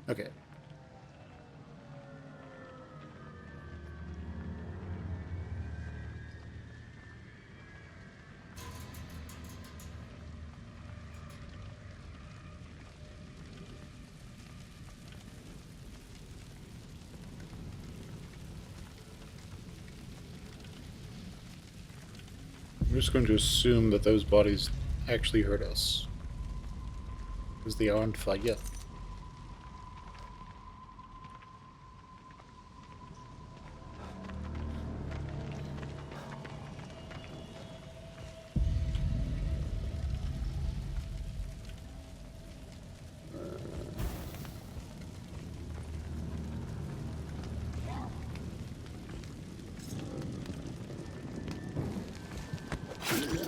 Okay. I'm just going to assume that those bodies actually hurt us. Because they aren't fire.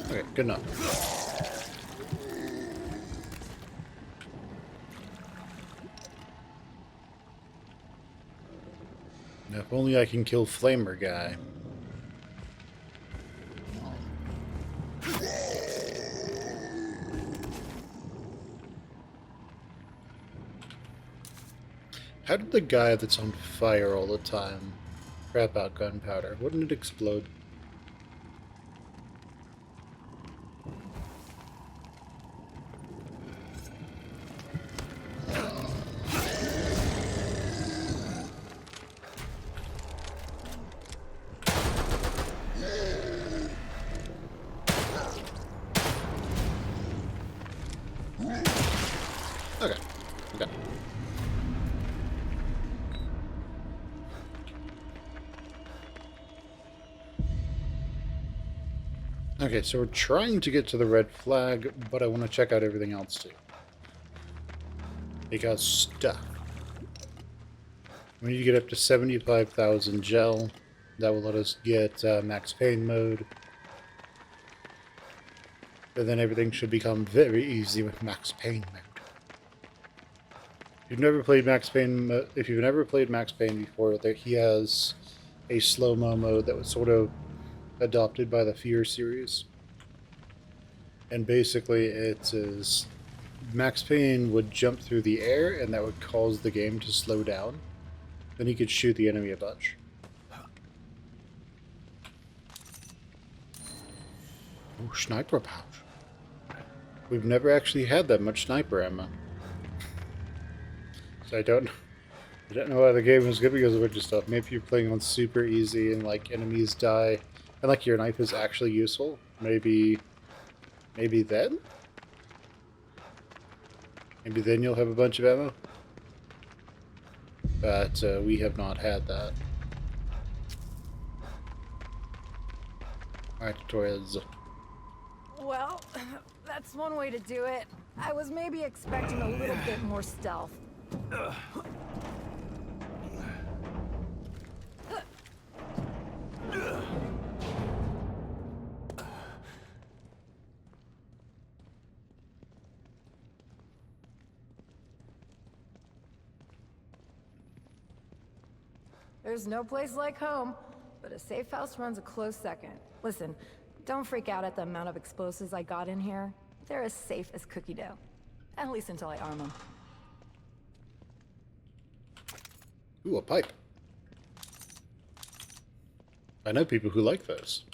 Okay, good enough. Now, if only I can kill Flamer Guy. How did the guy that's on fire all the time crap out gunpowder? Wouldn't it explode? Okay. Okay. Okay, so we're trying to get to the red flag, but I want to check out everything else too. Because stuff. We need to get up to 75,000 gel. That will let us get max pain mode. And then everything should become very easy with max pain mode. If you've never played Max Payne, if you've never played Max Payne before, there he has a slow-mo mode that was sort of adopted by the Fear series. And basically it is Max Payne would jump through the air and that would cause the game to slow down. Then he could shoot the enemy a bunch. Oh, sniper pouch. We've never actually had that much sniper ammo. So I don't know why the game is good because of a bunch of stuff. Maybe you're playing on super easy and like enemies die and like your knife is actually useful. Maybe then? Maybe then you'll have a bunch of ammo. But we have not had that. Alright, tutorials. Well, that's one way to do it. I was maybe expecting a little bit more stealth. There's no place like home, but a safe house runs a close second. Listen, don't freak out at the amount of explosives I got in here. They're as safe as cookie dough. At least until I arm them. Ooh, a pipe. I know people who like those.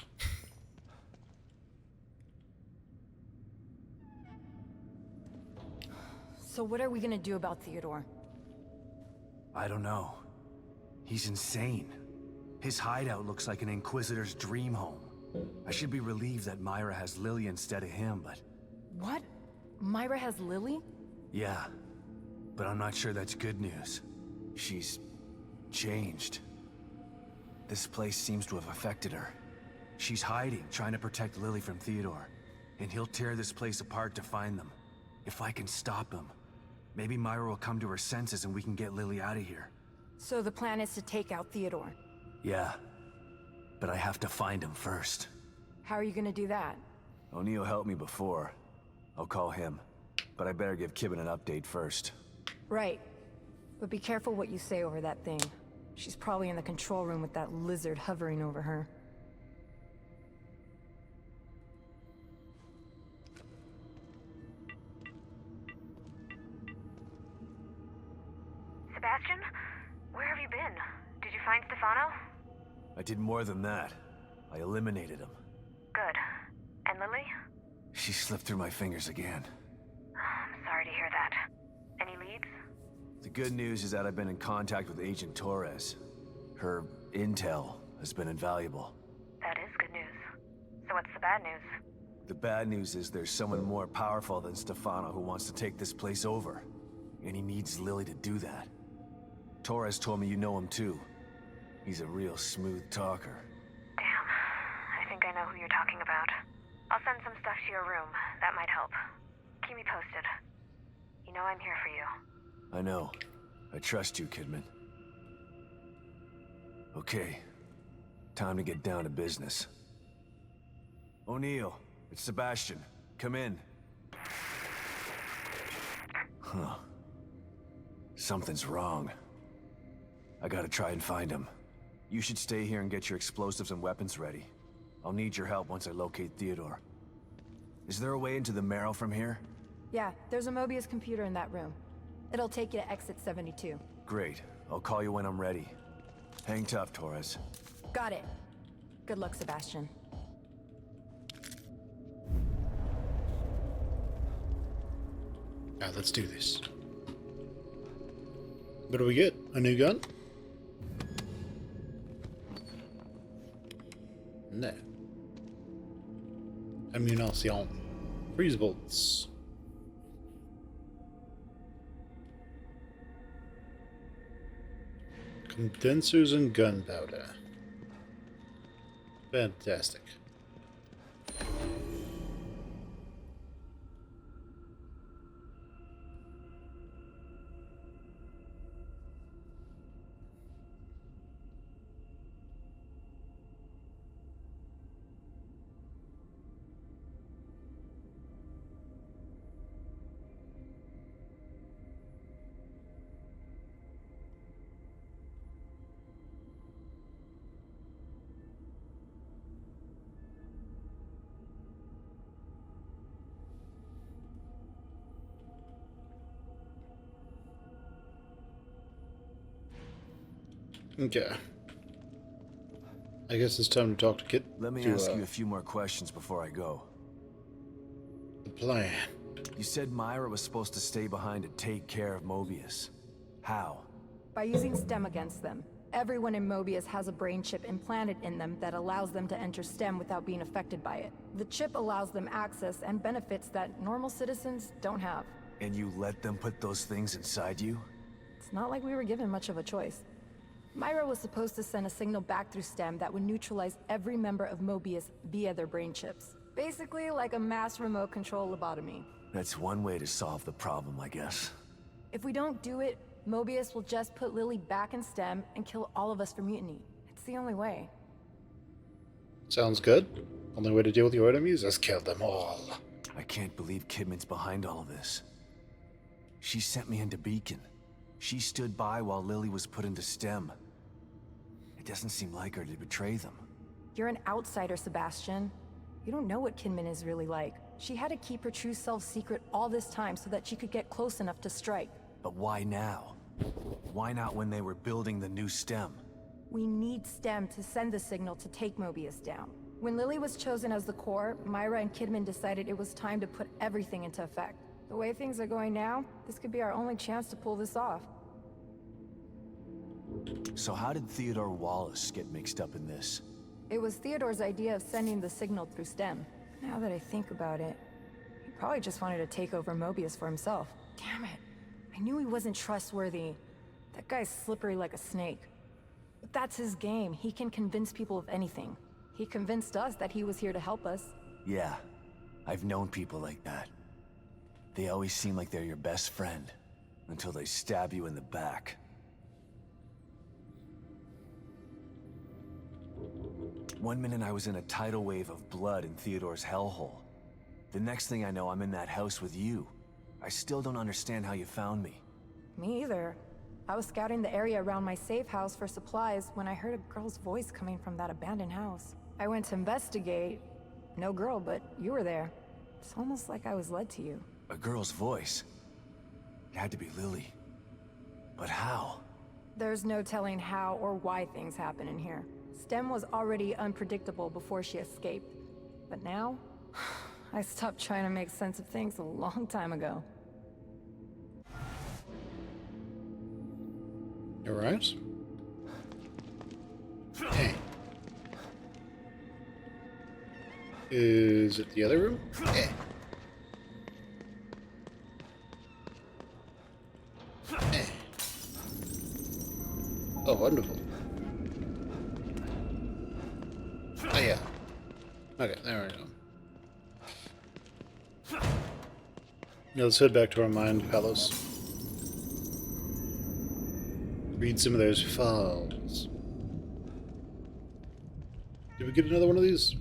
So what are we gonna do about Theodore? I don't know. He's insane. His hideout looks like an Inquisitor's dream home. I should be relieved that Myra has Lily instead of him, but... What? Myra has Lily? Yeah. But I'm not sure that's good news. She's... changed. This place seems to have affected her. She's hiding, trying to protect Lily from Theodore. And he'll tear this place apart to find them. If I can stop him, maybe Myra will come to her senses and we can get Lily out of here. So the plan is to take out Theodore? Yeah. But I have to find him first. How are you gonna do that? O'Neill helped me before. I'll call him. But I better give Kibben an update first. Right. But be careful what you say over that thing. She's probably in the control room with that lizard hovering over her. did more than that. I eliminated him. Good. And Lily? She slipped through my fingers again. I'm sorry to hear that. Any leads? The good news is that I've been in contact with Agent Torres. Her intel has been invaluable. That is good news. So what's the bad news? The bad news is there's someone more powerful than Stefano who wants to take this place over. And he needs Lily to do that. Torres told me you know him too. He's a real smooth talker. Damn. I think I know who you're talking about. I'll send some stuff to your room. That might help. Keep me posted. You know I'm here for you. I know. I trust you, Kidman. Okay. Time to get down to business. O'Neill, it's Sebastian. Come in. Huh. Something's wrong. I gotta try and find him. You should stay here and get your explosives and weapons ready. I'll need your help once I locate Theodore. Is there a way into the Marrow from here? Yeah, there's a Mobius computer in that room. It'll take you to exit 72. Great. I'll call you when I'm ready. Hang tough, Torres. Got it. Good luck, Sebastian. Now let's do this. What do we get? A new gun? No. Ammunition. Freeze bolts. Condensers and gunpowder. Fantastic. Okay. I guess it's time to talk to Kit. Let me ask you a few more questions before I go. The plan. You said Myra was supposed to stay behind to take care of Mobius. How? By using STEM against them. Everyone in Mobius has a brain chip implanted in them that allows them to enter STEM without being affected by it. The chip allows them access and benefits that normal citizens don't have. And you let them put those things inside you? It's not like we were given much of a choice. Myra was supposed to send a signal back through STEM that would neutralize every member of Mobius via their brain chips. Basically like a mass remote control lobotomy. That's one way to solve the problem, I guess. If we don't do it, Mobius will just put Lily back in STEM and kill all of us for mutiny. It's the only way. Sounds good. Only way to deal with your enemies is kill them all. I can't believe Kidman's behind all of this. She sent me into Beacon. She stood by while Lily was put into STEM. It doesn't seem like her to betray them. You're an outsider, Sebastian. You don't know what Kidman is really like. She had to keep her true self secret all this time so that she could get close enough to strike. But why now? Why not when they were building the new STEM? We need STEM to send the signal to take Mobius down. When Lily was chosen as the core, Myra and Kidman decided it was time to put everything into effect. The way things are going now, this could be our only chance to pull this off. So how did Theodore Wallace get mixed up in this? It was Theodore's idea of sending the signal through STEM. Now that I think about it, he probably just wanted to take over Mobius for himself. Damn it. I knew he wasn't trustworthy. That guy's slippery like a snake. But that's his game. He can convince people of anything. He convinced us that he was here to help us. Yeah, I've known people like that. They always seem like they're your best friend, until they stab you in the back. One minute I was in a tidal wave of blood in Theodore's hellhole. The next thing I know, I'm in that house with you. I still don't understand how you found me. Me either. I was scouting the area around my safe house for supplies when I heard a girl's voice coming from that abandoned house. I went to investigate. No girl, but you were there. It's almost like I was led to you. A girl's voice. It had to be Lily. But how? There's no telling how or why things happen in here. Stem was already unpredictable before she escaped. But now, I stopped trying to make sense of things a long time ago. All right. Hey. Is it the other room? Eh. Eh. Oh, wonderful. Oh, yeah. Okay, there we go. Now let's head back to our mind palace. Read some of those files. Did we get another one of these?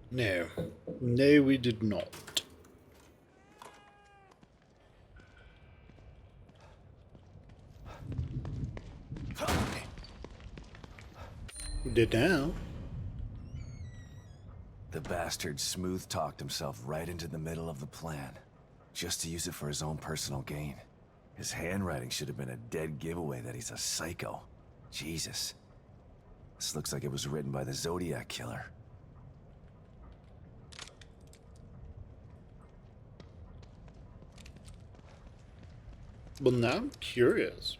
No. No, we did not. We did now. The bastard smooth-talked himself right into the middle of the plan, just to use it for his own personal gain. His handwriting should have been a dead giveaway that he's a psycho. Jesus. This looks like it was written by the Zodiac Killer. Well, now I'm curious.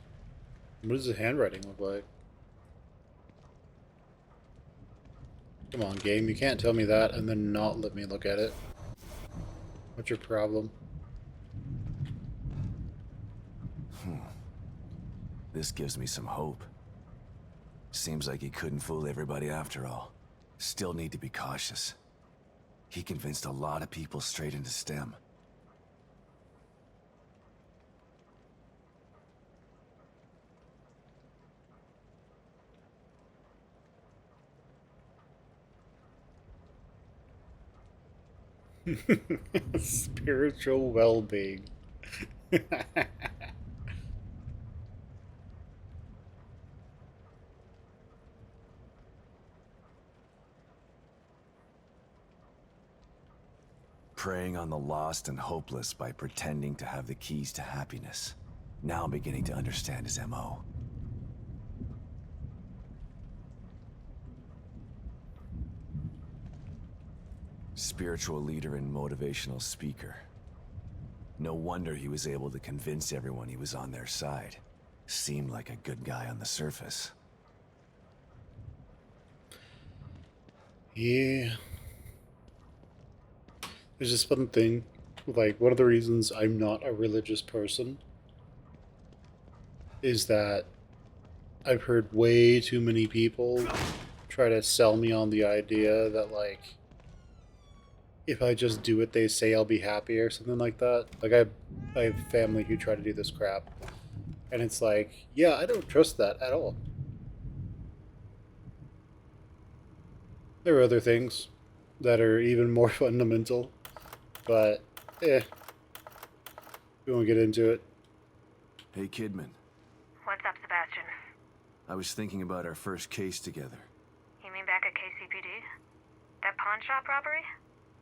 What does the handwriting look like? Come on, game. You can't tell me that and then not let me look at it. What's your problem? This gives me some hope. Seems like he couldn't fool everybody after all. Still need to be cautious. He convinced a lot of people straight into STEM. Spiritual well-being. Preying on the lost and hopeless by pretending to have the keys to happiness. Now I'm beginning to understand his MO. Spiritual leader and motivational speaker. No wonder he was able to convince everyone he was on their side. Seemed like a good guy on the surface. Yeah. There's this fun thing. Like, one of the reasons I'm not a religious person is that I've heard way too many people try to sell me on the idea that, like, if I just do what they say, I'll be happy or something like that. Like, I have family who try to do this crap. And it's like, yeah, I don't trust that at all. There are other things that are even more fundamental. But, we won't get into it. Hey, Kidman. What's up, Sebastian? I was thinking about our first case together. You mean back at KCPD? That pawn shop robbery?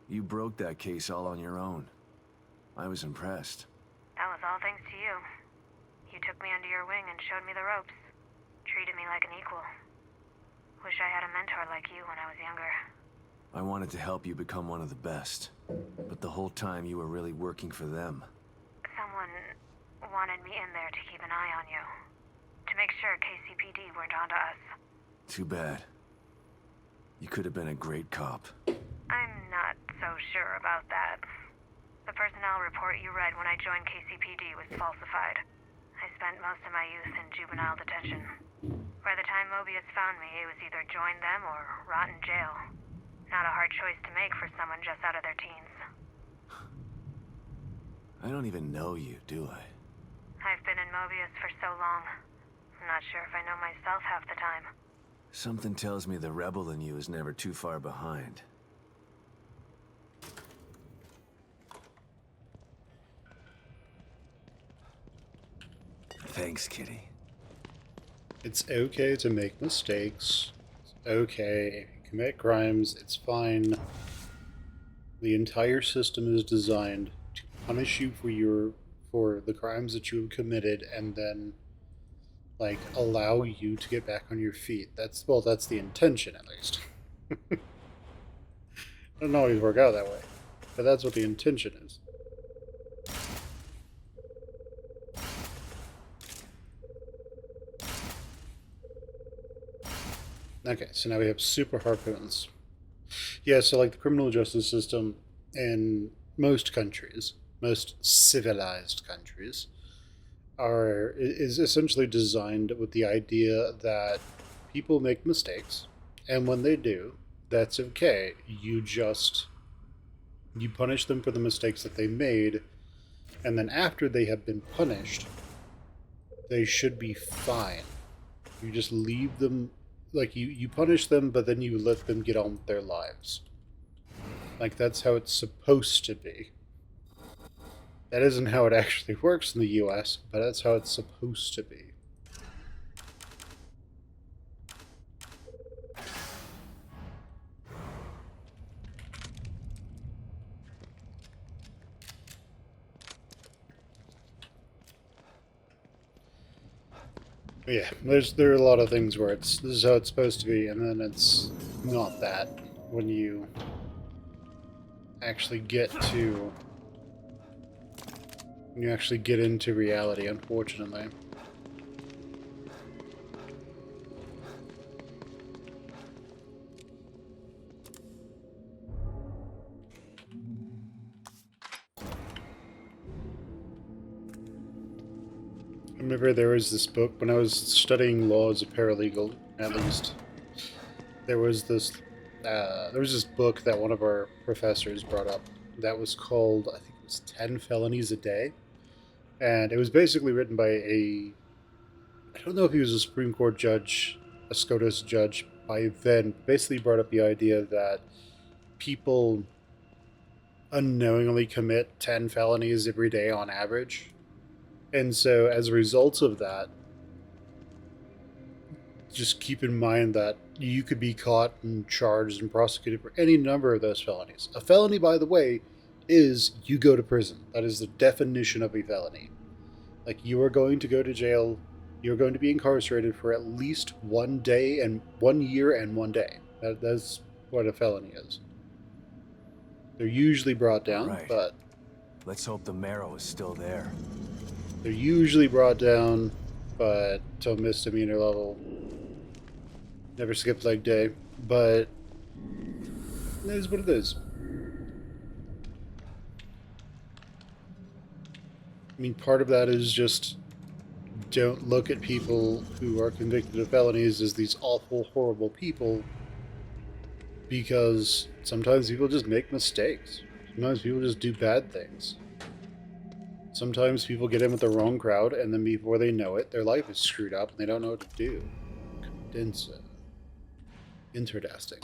You broke that case all on your own. I was impressed. That was all thanks to you. You took me under your wing and showed me the ropes. Treated me like an equal. Wish I had a mentor like you when I was younger. I wanted to help you become one of the best. But the whole time you were really working for them. Someone wanted me in there to keep an eye on you. To make sure KCPD weren't onto us. Too bad. You could have been a great cop. I'm not so sure about that. The personnel report you read when I joined KCPD was falsified. I spent most of my youth in juvenile detention. By the time Mobius found me, it was either join them or rot in jail. Not a hard choice to make for someone just out of their teens. I don't even know you, do I? I've been in Mobius for so long. I'm not sure if I know myself half the time. Something tells me the rebel in you is never too far behind. Thanks, Kitty. It's okay to make mistakes. It's okay if you commit crimes. It's fine. The entire system is designed to punish you for the crimes that you have committed and then like allow you to get back on your feet. That's the intention at least. It doesn't always work out that way, but that's what the intention is. Okay, so now we have super harpoons. Yeah, so like the criminal justice system in most countries, most civilized countries, is essentially designed with the idea that people make mistakes, and when they do, that's okay. You punish them for the mistakes that they made, and then after they have been punished, they should be fine. You just leave them, like you punish them, but then you let them get on with their lives. Like that's how it's supposed to be. That isn't how it actually works in the US, but that's how it's supposed to be. Yeah, there are a lot of things where this is how it's supposed to be, and then it's not that when you actually get into reality, unfortunately. I remember there was this book when I was studying law as a paralegal, at least. There was this book that one of our professors brought up that was called, I think it was 10 Felonies a Day. And it was basically written by I don't know if he was a Supreme Court judge, a SCOTUS judge by then, basically brought up the idea that people unknowingly commit 10 felonies every day on average. And so as a result of that, just keep in mind that you could be caught and charged and prosecuted for any number of those felonies. A felony, by the way, is you go to prison. That is the definition of a felony. Like, you are going to go to jail. You're going to be incarcerated for at least 1 day and 1 year and 1 day. That's what a felony is. They're usually brought down, right. But let's hope the marrow is still there. They're usually brought down, but to a misdemeanor level. Never skip leg day, but it is what it is. I mean, part of that is just don't look at people who are convicted of felonies as these awful, horrible people, because sometimes people just make mistakes. Sometimes people just do bad things. Sometimes people get in with the wrong crowd, and then before they know it, their life is screwed up and they don't know what to do. Interesting.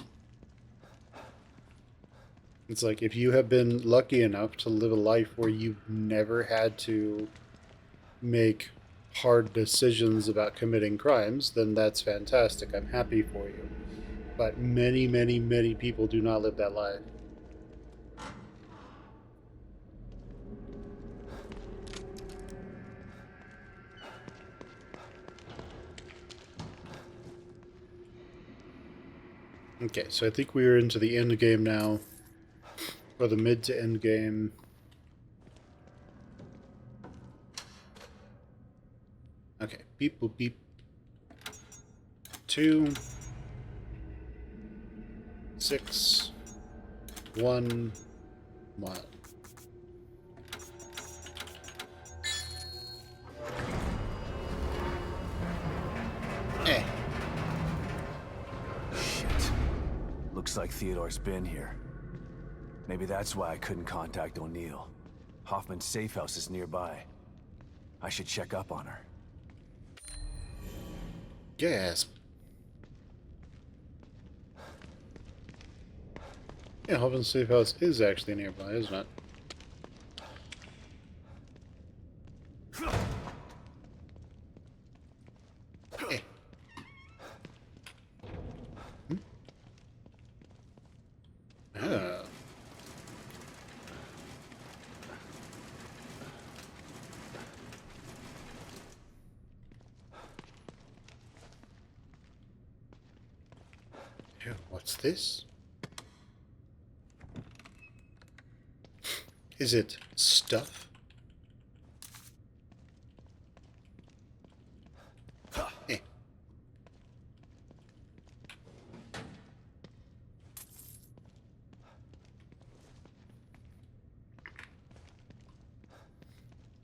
It's like, if you have been lucky enough to live a life where you've never had to make hard decisions about committing crimes, then that's fantastic. I'm happy for you. But many, many, many people do not live that life. Okay, so I think we are into the end game now. Or the mid to end game. Okay, beep boop beep. 2 6 1 1. Shit. Looks like Theodore's been here. Maybe that's why I couldn't contact O'Neill. Hoffman's safe house is nearby. I should check up on her. Gasp. Yeah, Hoffman's safe house is actually nearby, isn't it? Eh. Oh. What's this? Is it stuff? Eh.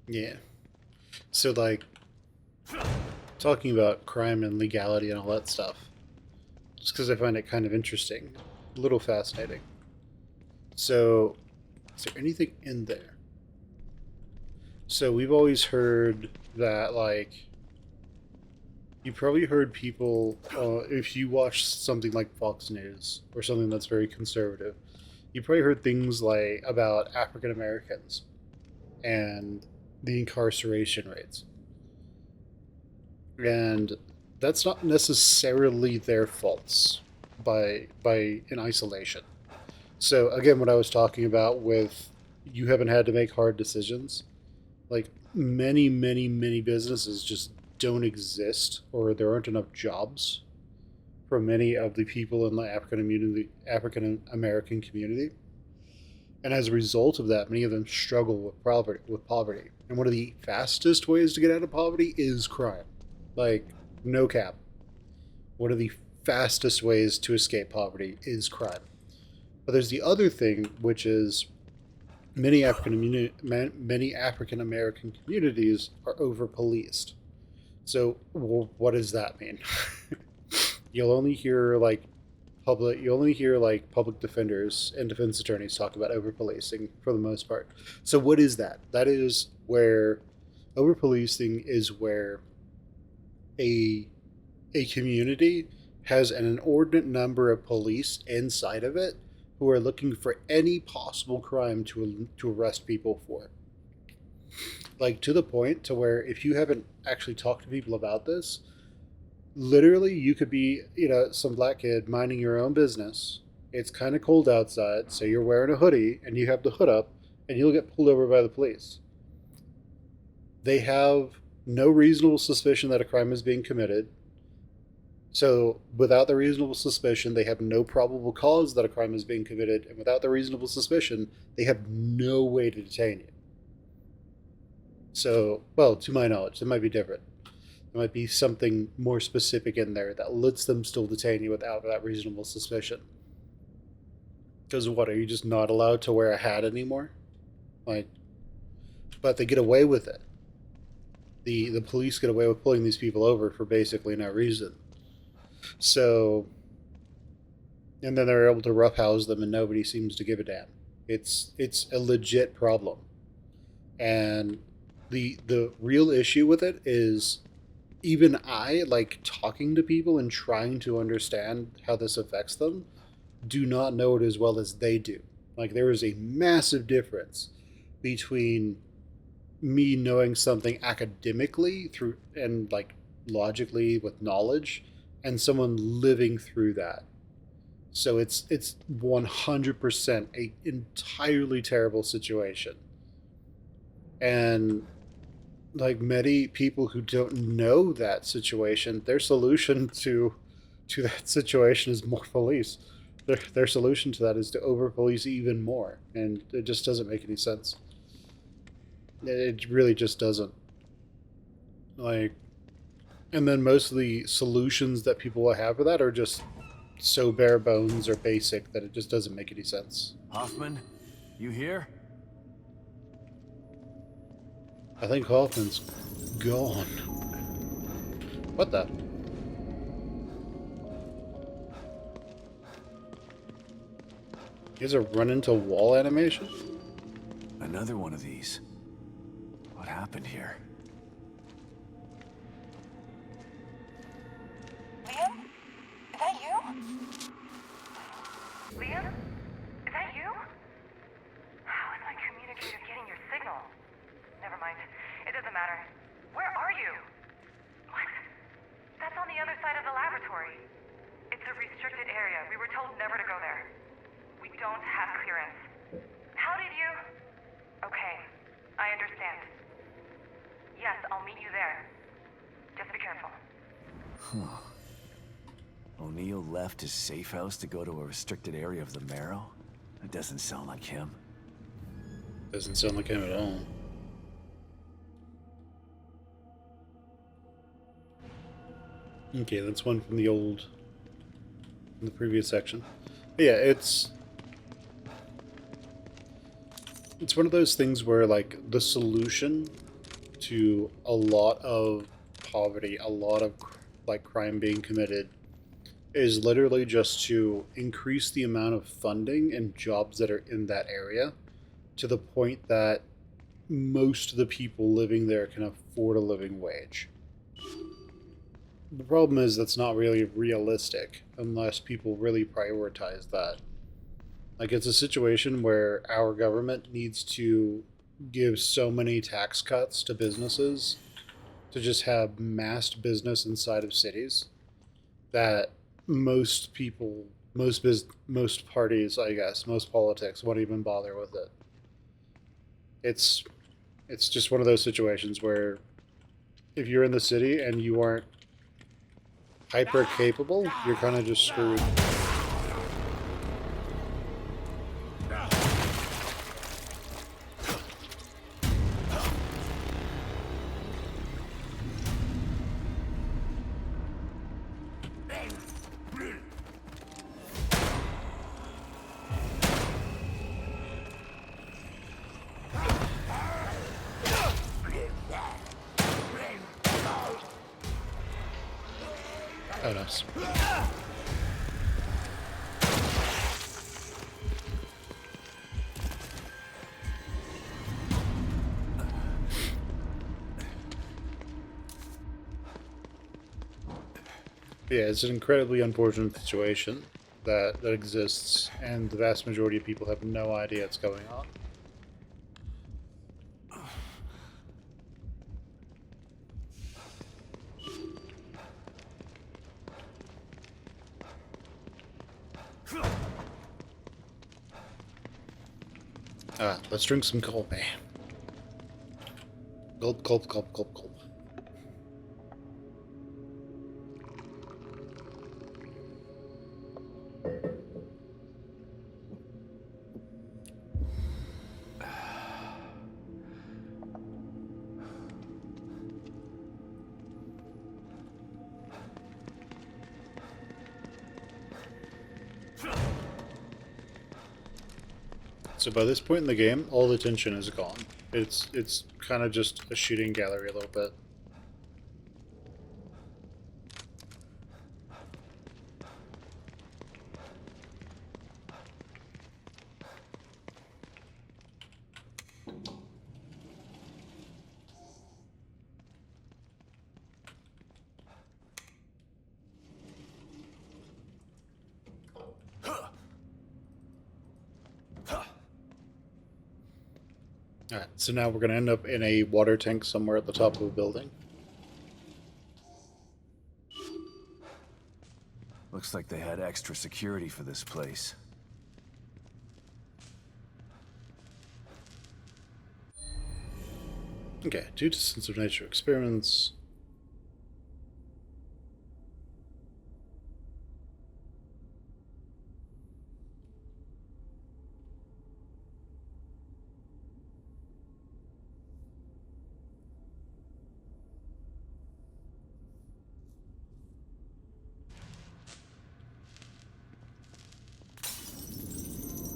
Yeah. So, like, talking about crime and legality and all that stuff, just because I find it kind of interesting, a little fascinating. So, is there anything in there? So, we've always heard that, like, you probably heard people, if you watch something like Fox News or something that's very conservative, you probably heard things like about African Americans and the incarceration rates. And that's not necessarily their faults by in isolation. So again, what I was talking about with you haven't had to make hard decisions, like many businesses just don't exist, or there aren't enough jobs for many of the people in the African American community. And as a result of that, many of them struggle with poverty. And one of the fastest ways to get out of poverty is crime. Like, no cap. One of the fastest ways to escape poverty is crime. But there's the other thing, which is many African American communities are over policed. So, well, what does that mean? You'll only hear public defenders and defense attorneys talk about over policing for the most part. So what is that? That is where over policing is where a community has an inordinate number of police inside of it who are looking for any possible crime to arrest people for. Like, to the point to where if you haven't actually talked to people about this, literally you could be, some black kid minding your own business. It's kind of cold outside, so you're wearing a hoodie and you have the hood up, and you'll get pulled over by the police. They have no reasonable suspicion that a crime is being committed. So without the reasonable suspicion, they have no probable cause that a crime is being committed, and without the reasonable suspicion, they have no way to detain you. So, well, to my knowledge, it might be different. There might be something more specific in there that lets them still detain you without that reasonable suspicion. Because what, are you just not allowed to wear a hat anymore? Like, but they get away with it. The police get away with pulling these people over for basically no reason. So, and then they're able to roughhouse them, and nobody seems to give a damn. It's a legit problem, and the real issue with it is, even I, like, talking to people and trying to understand how this affects them, do not know it as well as they do. Like, there is a massive difference between me knowing something academically through and, like, logically with knowledge, and someone living through that. So it's 100% a entirely terrible situation. And, like, many people who don't know that situation, their solution to that situation is more police. Their solution to that is to over police even more, and it just doesn't make any sense. It really just doesn't. Like, and then most of the solutions that people will have for that are just so bare bones or basic that it just doesn't make any sense. Hoffman, you here? I think Hoffman's gone. What the? Is a run into wall animation? Another one of these. What happened here? Liam? Is that you? Liam? Is that you? How is my communicator getting your signal? Never mind. It doesn't matter. Where are you? What? That's on the other side of the laboratory. It's a restricted area. We were told never to go there. We don't have clearance. How did you... Okay, I understand. Yes, I'll meet you there. Just be careful. O'Neill left his safe house to go to a restricted area of the Marrow? That doesn't sound like him. Doesn't sound like him at all. Okay, that's one from from the previous section. But yeah, it's one of those things where, like, the solution to a lot of poverty, a lot of, like, crime being committed, is literally just to increase the amount of funding and jobs that are in that area to the point that most of the people living there can afford a living wage. The problem is that's not really realistic unless people really prioritize that. Like, it's a situation where our government needs to give so many tax cuts to businesses to just have massed business inside of cities that most people, most parties, I guess, most politics won't even bother with it. It's just one of those situations where if you're in the city and you aren't hyper capable, you're kind of just screwed. Oh, nice. Yeah, it's an incredibly unfortunate situation that exists, and the vast majority of people have no idea what's going on. Let's drink some coffee. Gulp, gulp, gulp, gulp, gulp. So by this point in the game, all the tension is gone. It's kind of just a shooting gallery a little bit. Alright, so now we're going to end up in a water tank somewhere at the top of a building. Looks like they had extra security for this place. Okay, due to sense of nature experiments.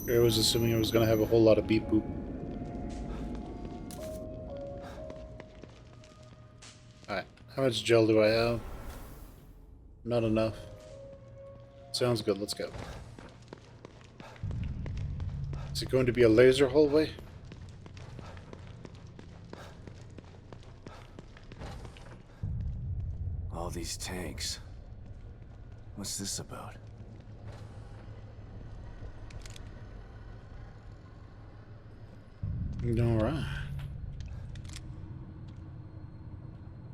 I was assuming I was going to have a whole lot of beep boop. Alright, how much gel do I have? Not enough. Sounds good, let's go. Is it going to be a laser hallway? All these tanks. What's this about? Alright.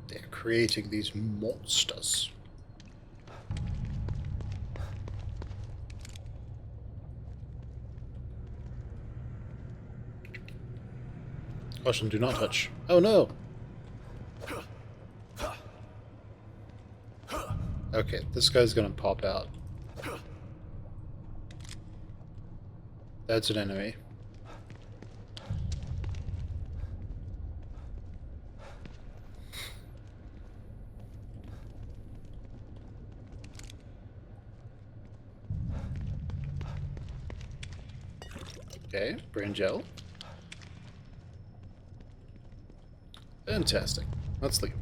They're creating these monsters. Caution, do not touch. Oh no! Okay, this guy's gonna pop out. That's an enemy. Okay, brain gel. Fantastic. Let's leave.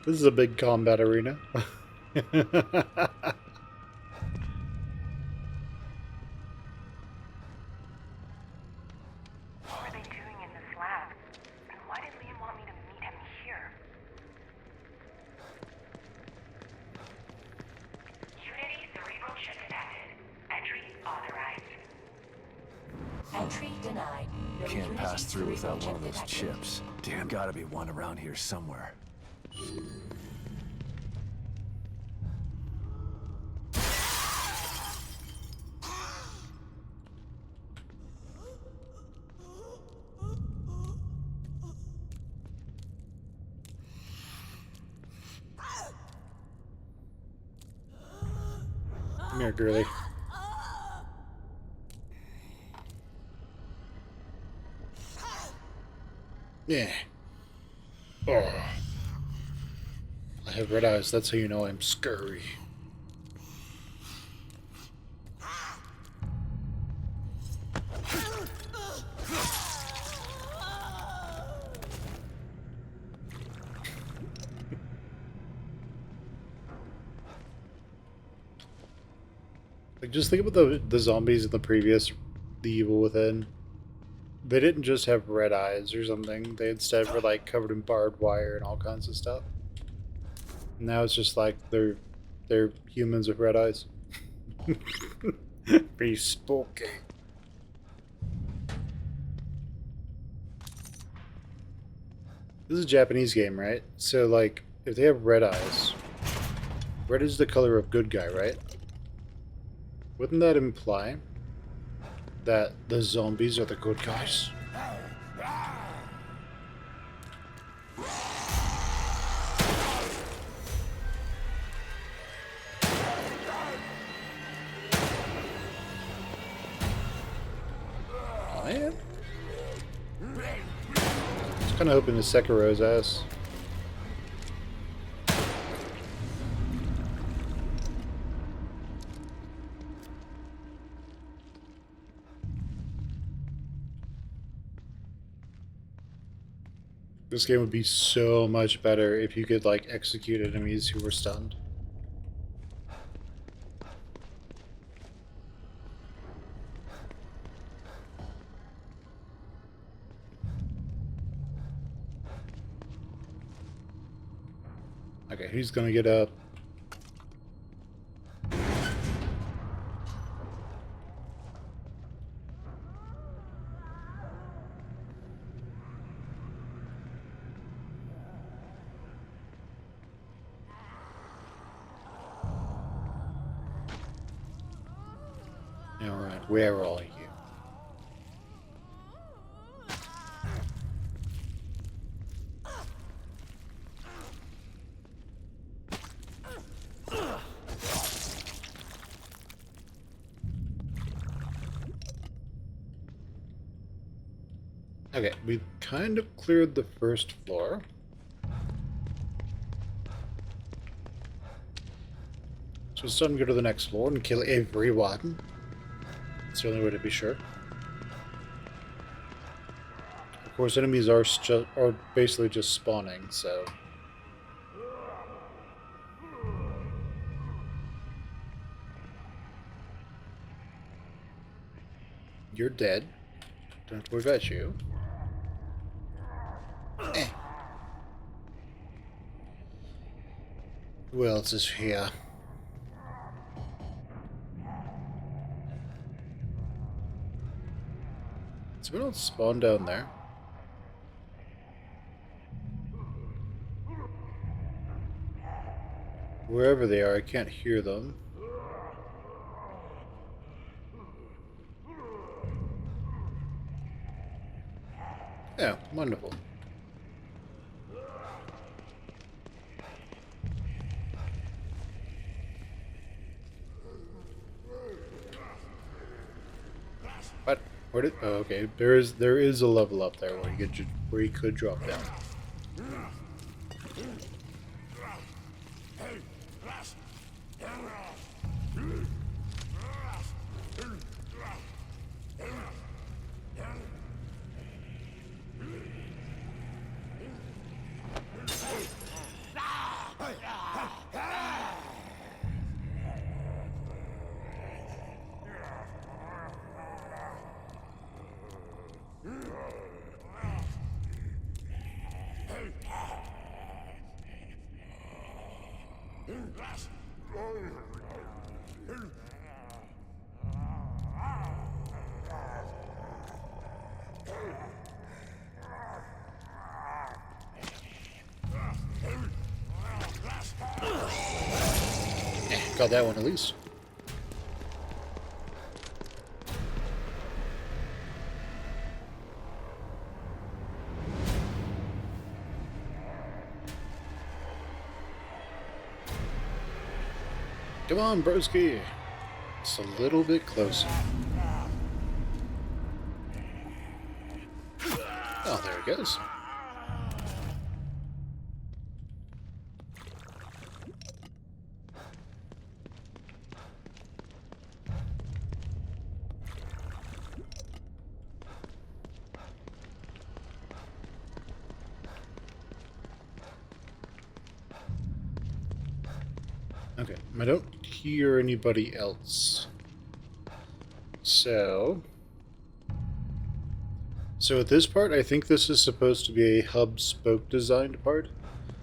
This is a big combat arena. What were they doing in this lab? And why did Liam want me to meet him here? Unity cerebral chip detected. Entry authorized. Entry denied. No Can't Unity pass through cerebral without one of those detected. chips. Damn, gotta be one around here somewhere. Come here, girly. Yeah. Oh. I have red eyes. That's how you know I'm scurry. Like, just think about the zombies in the previous The Evil Within. They didn't just have red eyes or something. They instead were like covered in barbed wire and all kinds of stuff. Now it's just like they're humans with red eyes. Be spooky. This is a Japanese game, right? So like if they have red eyes, red is the color of good guy, right? Wouldn't that imply that the zombies are the good guys? I am. I was kind of hoping to Sekiro's ass. This game would be so much better if you could like execute enemies who were stunned. Okay, who's gonna get up? Alright, where are you? Okay, we've kind of cleared the first floor. So it's time to go to the next floor and kill everyone. It's the only way to be sure. Of course, enemies are basically just spawning, so... You're dead. Don't have to worry about you. Eh. Who else is here? So we don't spawn down there. Wherever they are, I can't hear them. Yeah, wonderful. What? Where did? Oh, okay. There is a level up there where you could drop down. Got that one at least. Come on, broski. It's a little bit closer. Oh, there it goes. Okay, I don't hear anybody else. So at this part, I think this is supposed to be a hub-spoke designed part.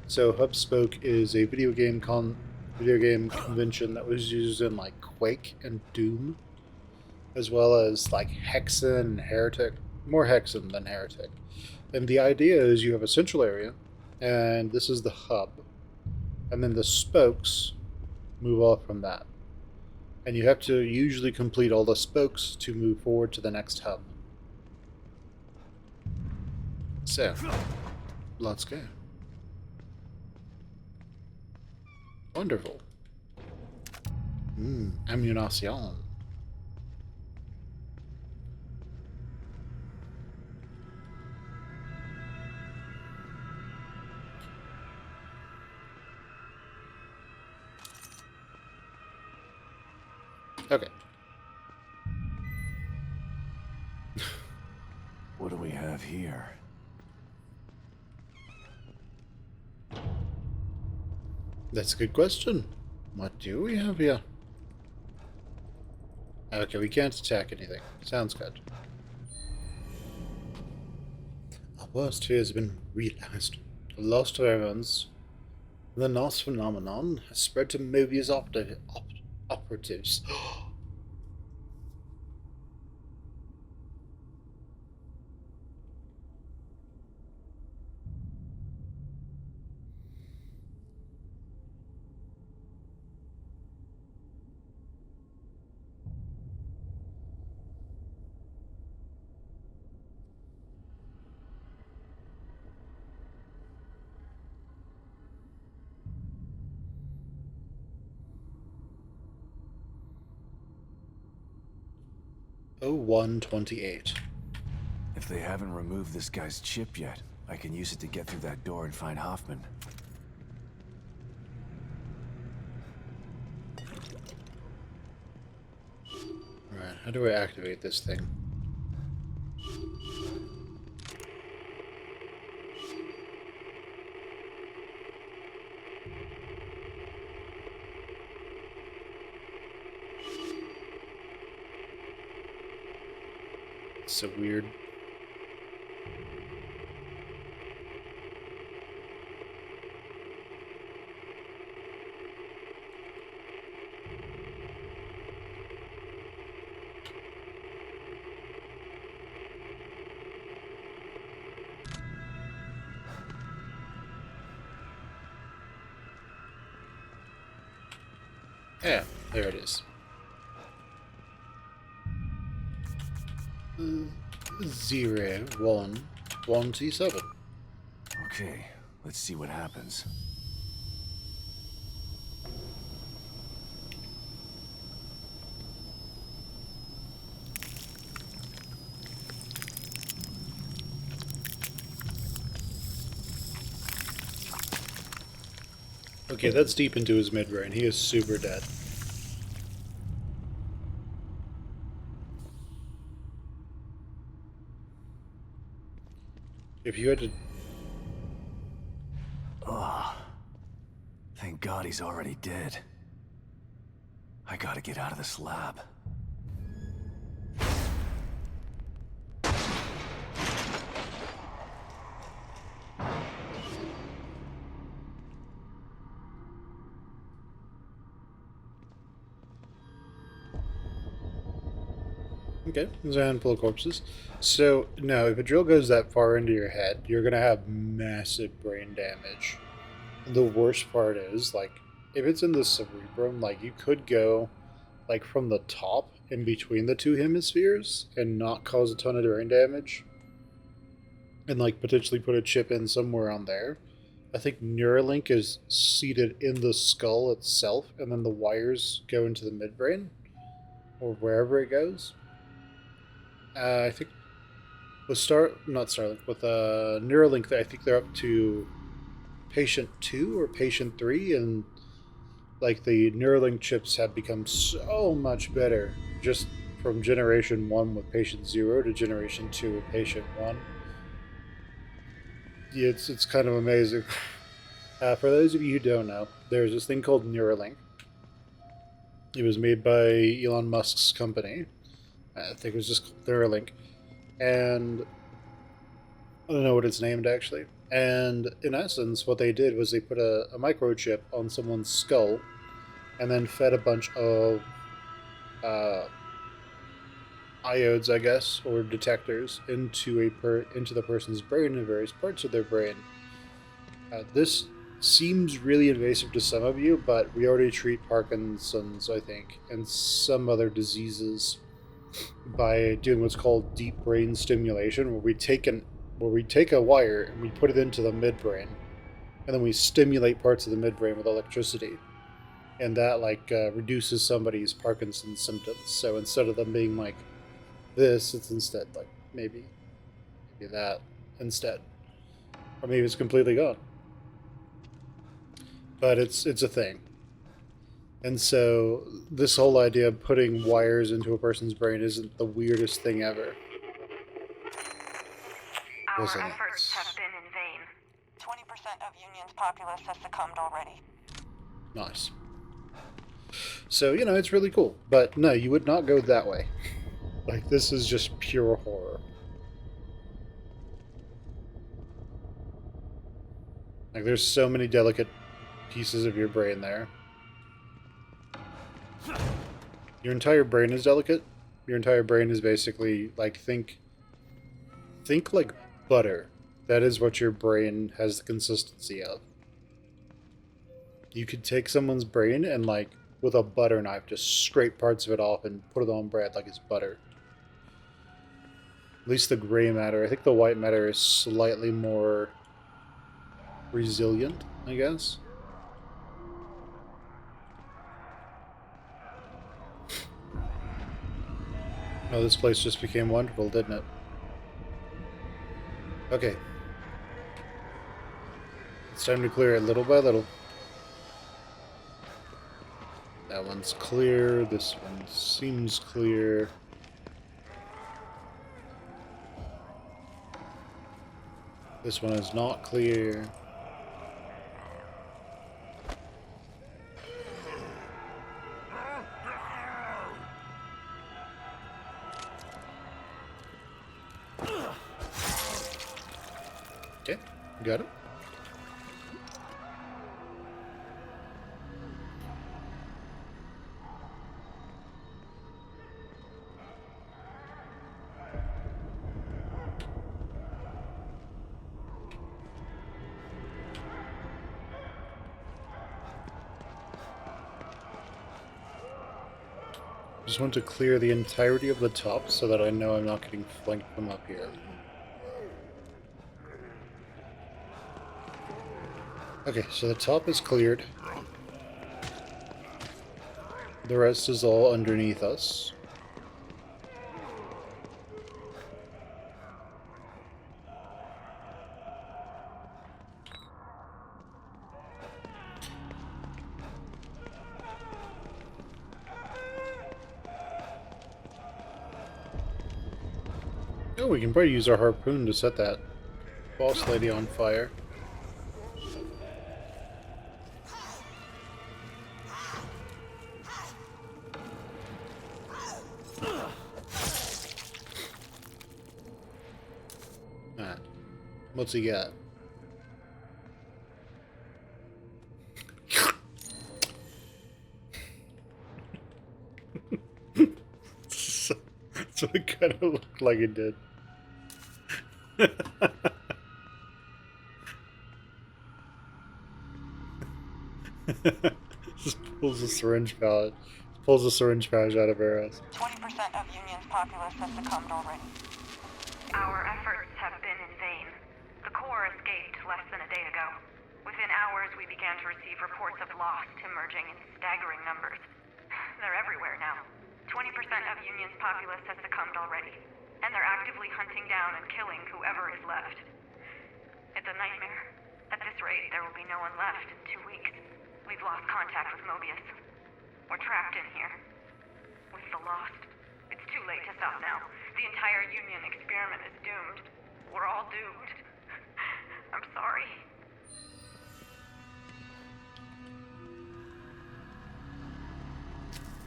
So hub-spoke is a video game convention that was used in like Quake and Doom, as well as like Hexen and Heretic. More Hexen than Heretic. And the idea is you have a central area, and this is the hub, and then the spokes move off from that. And you have to usually complete all the spokes to move forward to the next hub. So, let's go. Wonderful. Ammunition. Okay. What do we have here? That's a good question. What do we have here? Okay, we can't attack anything. Sounds good. Our worst fear has been realized. The lost of everyone's. The Nos phenomenon has spread to Mobius operatives. Oh, 128. If they haven't removed this guy's chip yet, I can use it to get through that door and find Hoffman. Right, how do I activate this thing? It's so weird. Yeah, there it is. 0, 1, 27. Okay, let's see what happens. Okay, that's deep into his midbrain. He is super dead. If you had to... Oh, thank God he's already dead. I gotta get out of this lab. Okay, there's a handful of corpses. So, no, if a drill goes that far into your head, you're going to have massive brain damage. The worst part is, like, if it's in the cerebrum, like, you could go, like, from the top in between the two hemispheres and not cause a ton of brain damage. And, like, potentially put a chip in somewhere on there. I think Neuralink is seated in the skull itself, and then the wires go into the midbrain, or wherever it goes. I think with Neuralink, I think they're up to patient 2 or patient 3, and like the Neuralink chips have become so much better just from generation 1 with patient 0 to generation 2 with patient 1. Yeah, it's kind of amazing. For those of you who don't know, there's this thing called Neuralink. It was made by Elon Musk's company. I think it was just called Neuralink. And I don't know what it's named actually. And in essence, what they did was they put a microchip on someone's skull and then fed a bunch of iodes, I guess, or detectors into into the person's brain and various parts of their brain. This seems really invasive to some of you, but we already treat Parkinson's, I think, and some other diseases by doing what's called deep brain stimulation, where we take a wire and we put it into the midbrain, and then we stimulate parts of the midbrain with electricity, and that reduces somebody's Parkinson's symptoms. So instead of them being like this, it's instead like maybe that instead, or maybe it's completely gone. But it's a thing. And so this whole idea of putting wires into a person's brain isn't the weirdest thing ever. Our Wasn't it? efforts have been in vain. 20% of Union's populace has succumbed already. Nice. So, it's really cool. But no, you would not go that way. Like, this is just pure horror. Like, there's so many delicate pieces of your brain there. Your entire brain is delicate. Your entire brain is basically, like, think like butter. That is what your brain has the consistency of. You could take someone's brain and, like, with a butter knife, just scrape parts of it off and put it on bread like it's butter. At least the gray matter. I think the white matter is slightly more resilient, I guess. Oh, this place just became wonderful, didn't it? Okay. It's time to clear it little by little. That one's clear. This one seems clear. This one is not clear. Okay, got it. Just want to clear the entirety of the top so that I know I'm not getting flanked from up here. Okay, so the top is cleared. The rest is all underneath us. Oh, we can probably use our harpoon to set that boss lady on fire. Ah, what's he got? That's what it kind of looked like it did. Just pulls a syringe pouch. Pulls a syringe pouch out of her ass. 20% of Union's populace has succumbed already. Our efforts have been in vain. The core escaped less than a day ago. Within hours, we began to receive reports of lost emerging in staggering numbers. They're everywhere now. 20% of Union's populace has succumbed already, and they're actively hunting down and killing whoever is left. It's a nightmare. At this rate, there will be no one left in 2 weeks. We've lost contact with Mobius. We're trapped in here. With the Lost. It's too late to stop now. The entire Union experiment is doomed. We're all doomed. I'm sorry.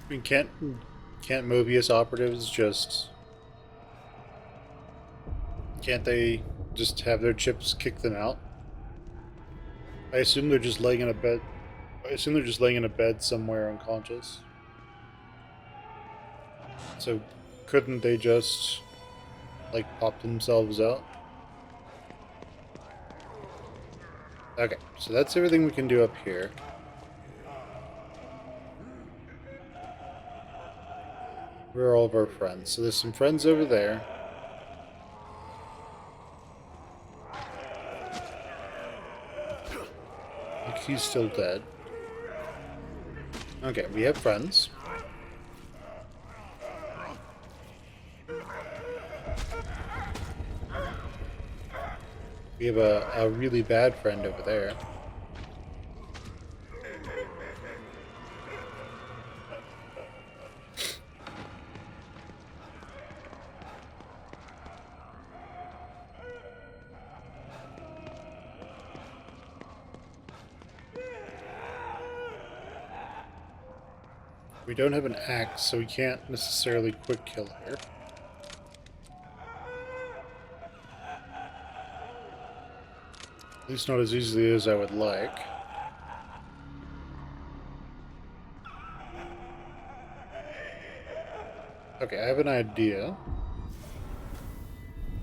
I mean, can't Mobius operatives just... Can't they just have their chips kick them out? I assume they're just laying in a bed. I assume they're just laying in a bed somewhere unconscious. So, couldn't they just, like, pop themselves out? Okay, so that's everything we can do up here. Where are all of our friends? So there's some friends over there. I think he's still dead. Okay, we have friends. We have a really bad friend over there. We don't have an axe, so we can't necessarily quick kill her. At least not as easily as I would like. Okay, I have an idea.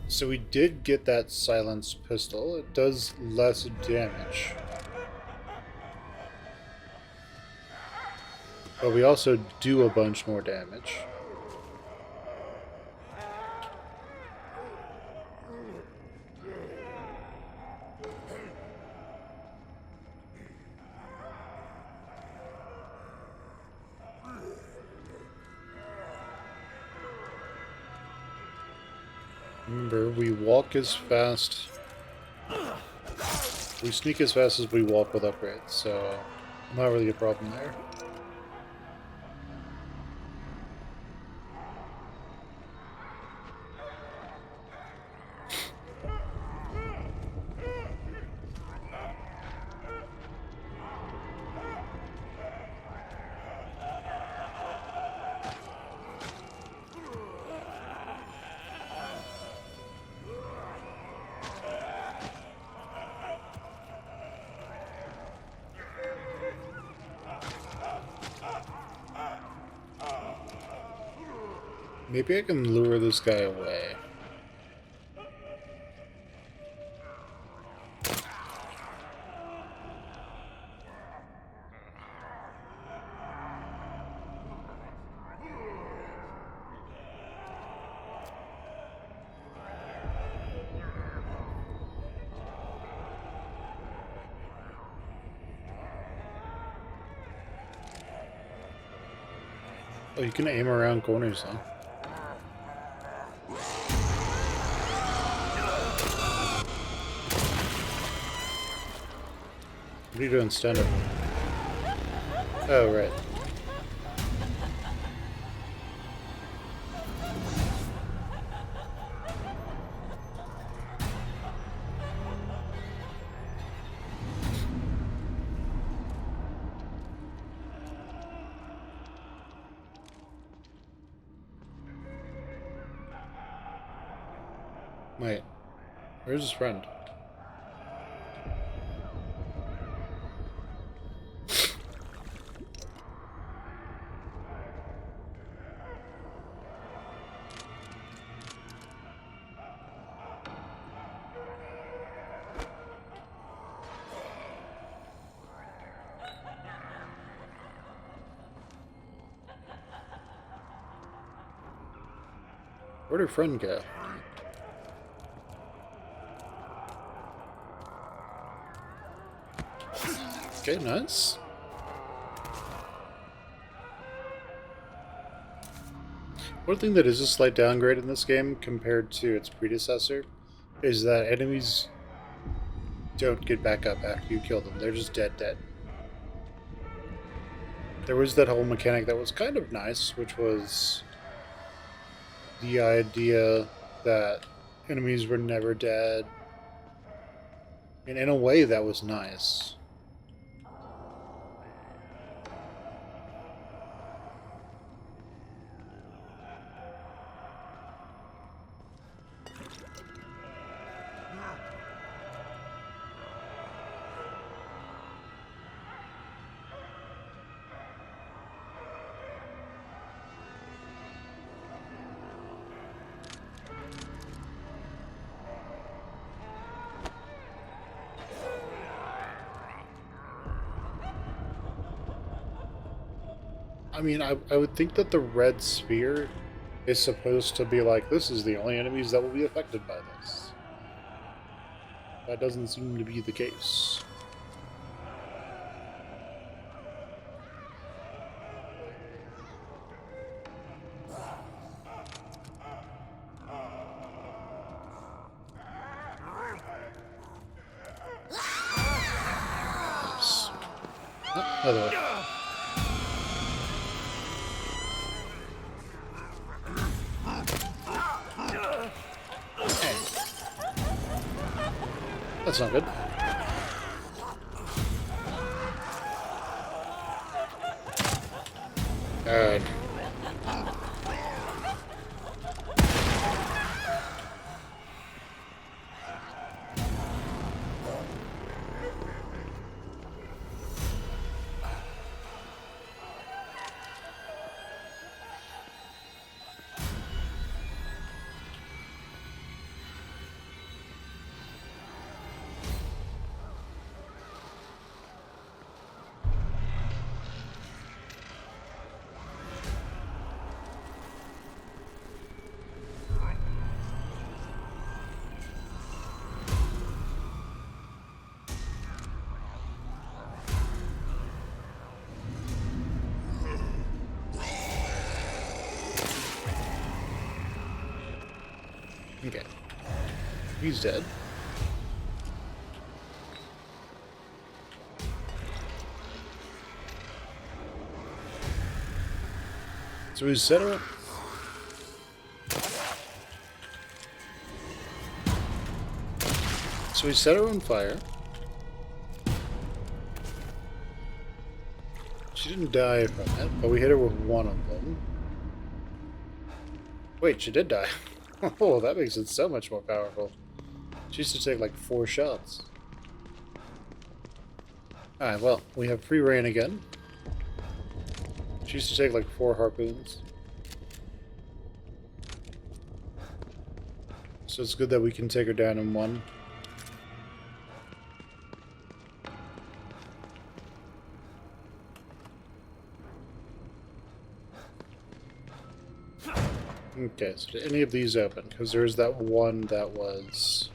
So we did get that silenced pistol. It does less damage. But we also do a bunch more damage. Remember, we walk as fast... We sneak as fast as we walk with upgrades, so not really a problem there. Maybe I can lure this guy away. Oh, you can aim around corners, huh? What are you doing, stand up? Oh, right. Wait, where's his friend? Where'd her friend go? Okay, nice. One thing that is a slight downgrade in this game compared to its predecessor is that enemies don't get back up after you kill them. They're just dead. There was that whole mechanic that was kind of nice, which was the idea that enemies were never dead. And in a way, that was nice. I mean, I would think that the red sphere is supposed to be like, this is the only enemies that will be affected by this. That doesn't seem to be the case. Oops. Oh, other way. That's not good. Alright. Okay. He's dead. So we set her. So we set her on fire. She didn't die from it, but we hit her with one of them. Wait, she did die. Oh, that makes it so much more powerful. She used to take like 4 shots. Alright, well, we have free reign again. She used to take like 4 harpoons. So it's good that we can take her down in one. Okay, so did any of these open? Because there's that one that was...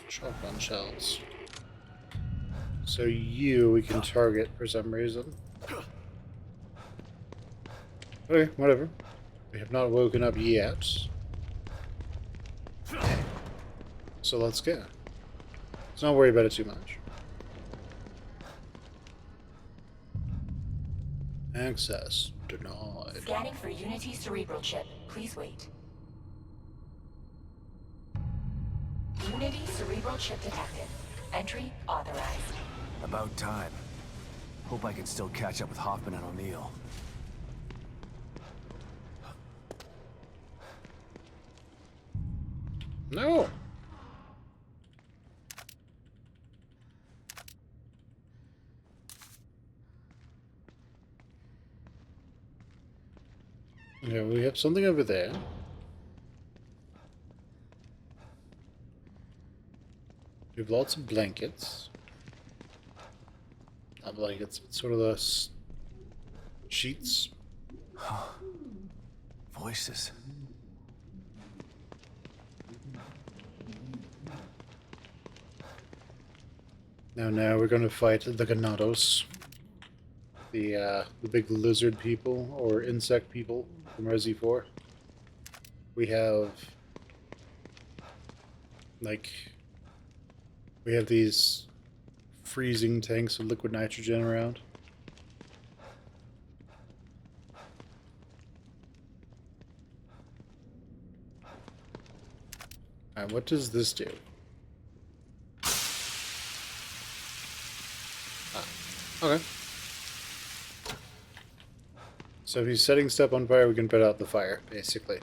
shotgun shells. So you, we can target for some reason. Okay, whatever. We have not woken up yet. So let's go. Let's not worry about it too much. Access denied. Scanning for Unity cerebral chip. Please wait. Unity cerebral chip detected. Entry authorized. About time. Hope I can still catch up with Hoffman and O'Neill. No! Okay, we have something over there. We have lots of blankets. Not blankets, but sort of the sheets. Voices. Now we're going to fight the Ganados. The big lizard people, or insect people from Resi 4. We have... we have these freezing tanks of liquid nitrogen around. Alright, what does this do? Okay. So if he's setting stuff on fire, we can put out the fire, basically.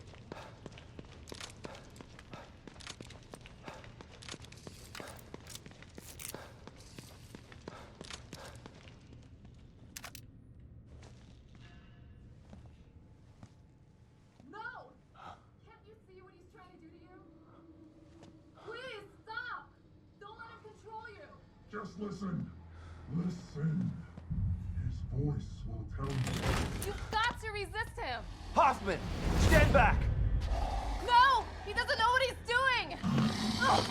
No! Can't you see what he's trying to do to you? Please, stop! Don't let him control you! Just listen. Listen. His voice will tell you. You've got to resist him! Hoffman! Stand back! No! He doesn't know what he's doing! Ugh.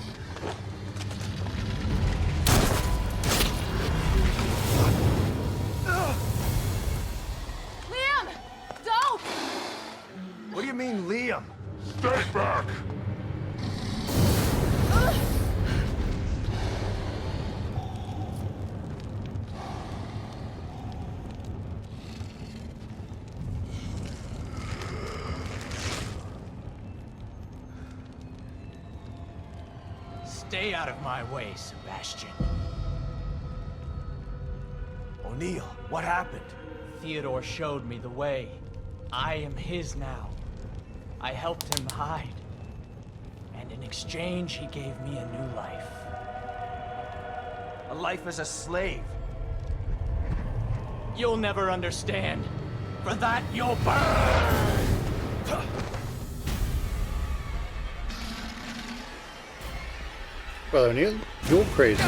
Liam! Don't! What do you mean, Liam? Stay back! Stay out of my way, Sebastian. O'Neill, what happened? Theodore showed me the way. I am his now. I helped him hide. And in exchange, he gave me a new life. A life as a slave. You'll never understand. For that, you'll burn! Well, O'Neill, you're crazy.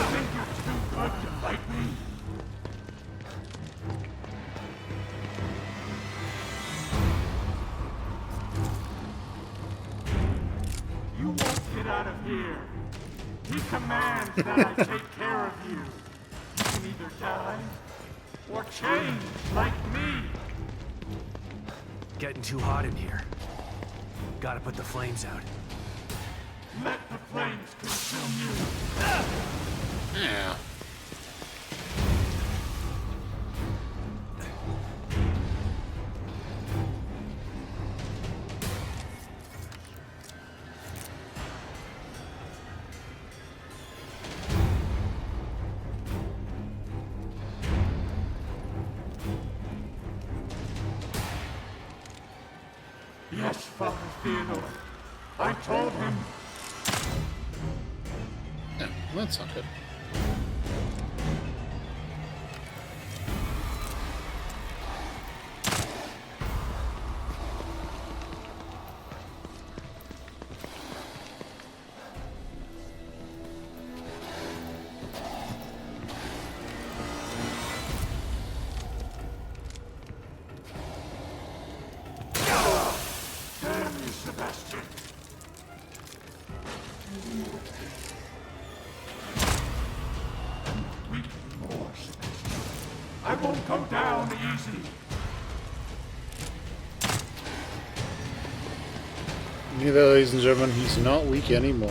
You won't get out of here. He commands that I take care of you. You can either die or change like me. Getting too hot in here. Gotta put the flames out. Let the flames consume you. Yeah. Yes, Father Theodore. I told him. Yeah, well, that's not good. Damn you, Sebastian. We I won't go down easy. Neither, ladies and gentlemen, he's not weak anymore.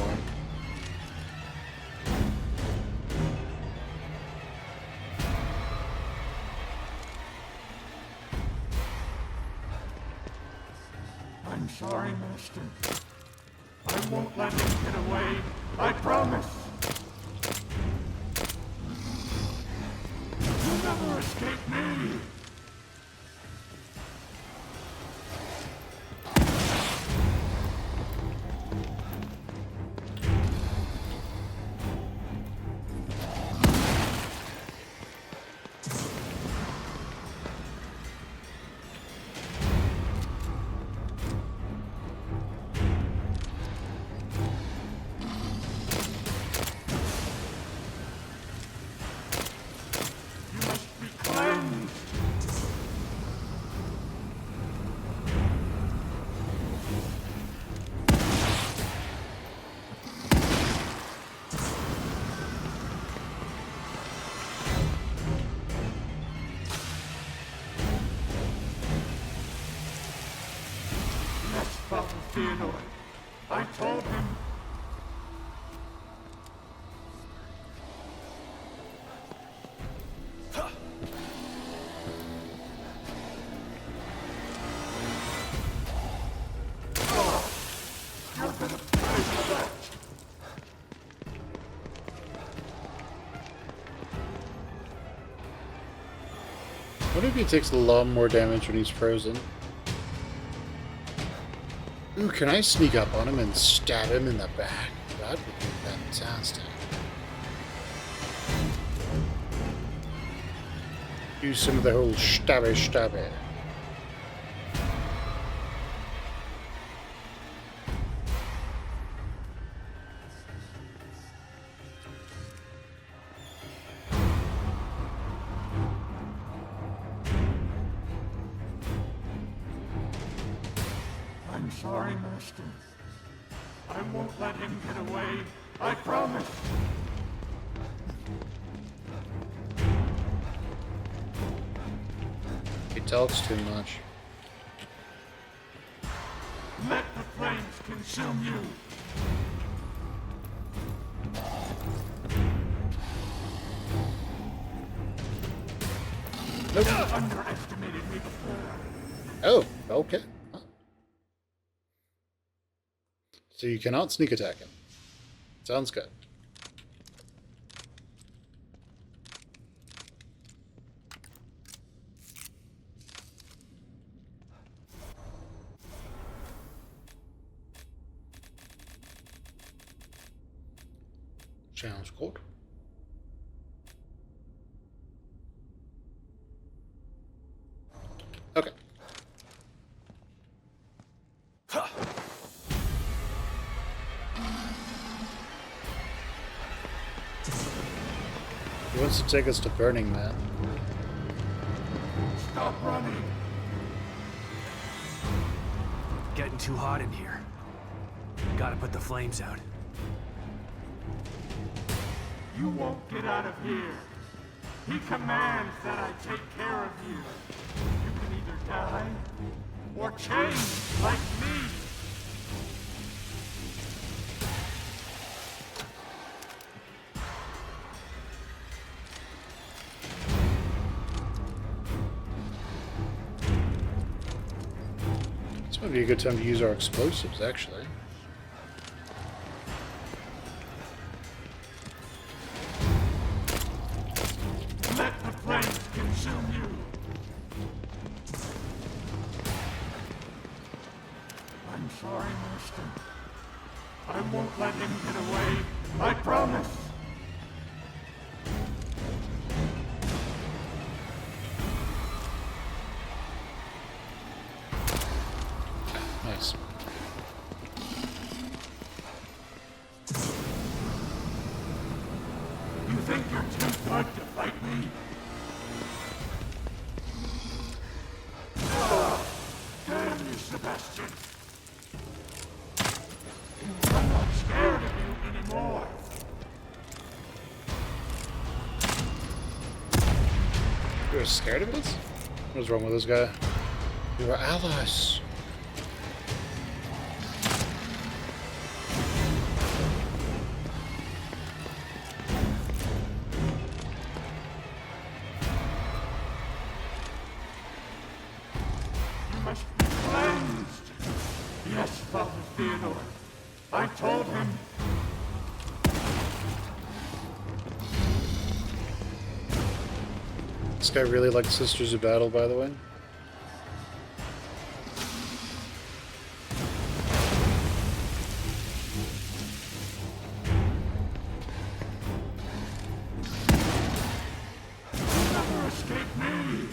I'm sorry, Master. I won't let him get away. I promise. You'll never escape me. Theodore, I told him. You're gonna pay for that. What if he takes a lot more damage when he's frozen? Ooh, can I sneak up on him and stab him in the back? That would be fantastic. Use some of the whole stabby. I'm sorry, Master. I won't let him get away. I promise. He talks too much. Let the flames consume you. Nope. You underestimated me before. Oh, okay. Huh. So you cannot sneak attack him. Sounds good. Sounds good. Okay. He wants to take us to Burning Man. Stop running. Getting too hot in here. Gotta put the flames out. You won't get out of here. He commands that I take care of you. You can either die or change like me. This might be a good time to use our explosives, actually. Let the flames consume you. I'm sorry, Master. I won't let him get away. I promise. Nice. You think you're too good to fight me? Damn you, Sebastian. I'm not scared of you anymore. You're was scared of us? What was wrong with this guy? We were allies. You must be cleansed. Yes, Father Theodore. I told him. This guy really likes Sisters of Battle, by the way. You'll never escape me.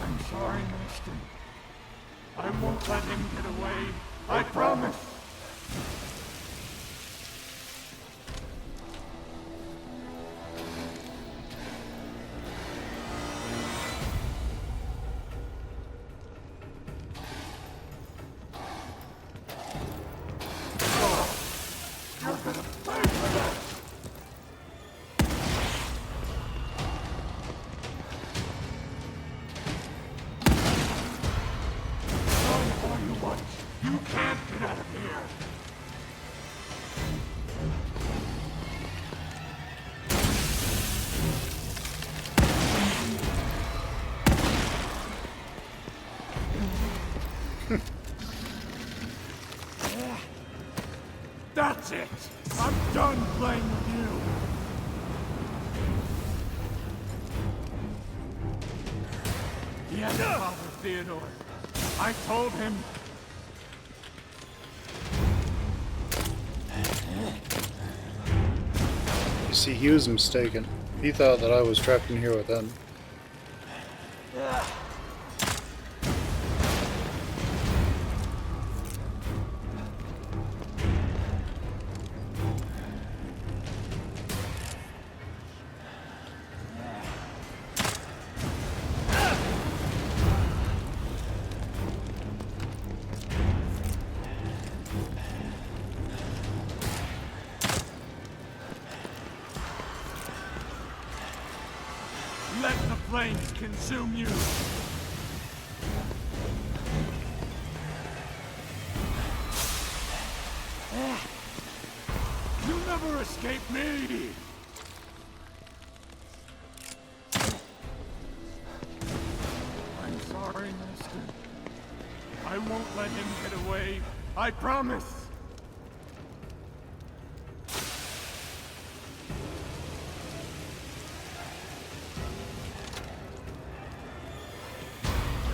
I'm sorry, Master. I won't let him get away. I promise. You're gonna pay for that. Run all you want. You can't get out of here. That's it. I'm done playing with you. Yes, Father Theodore. I told him. You see, he was mistaken. He thought that I was trapped in here with him. Let the flames consume you. You'll never escape me. I'm sorry, Master. I won't let him get away. I promise.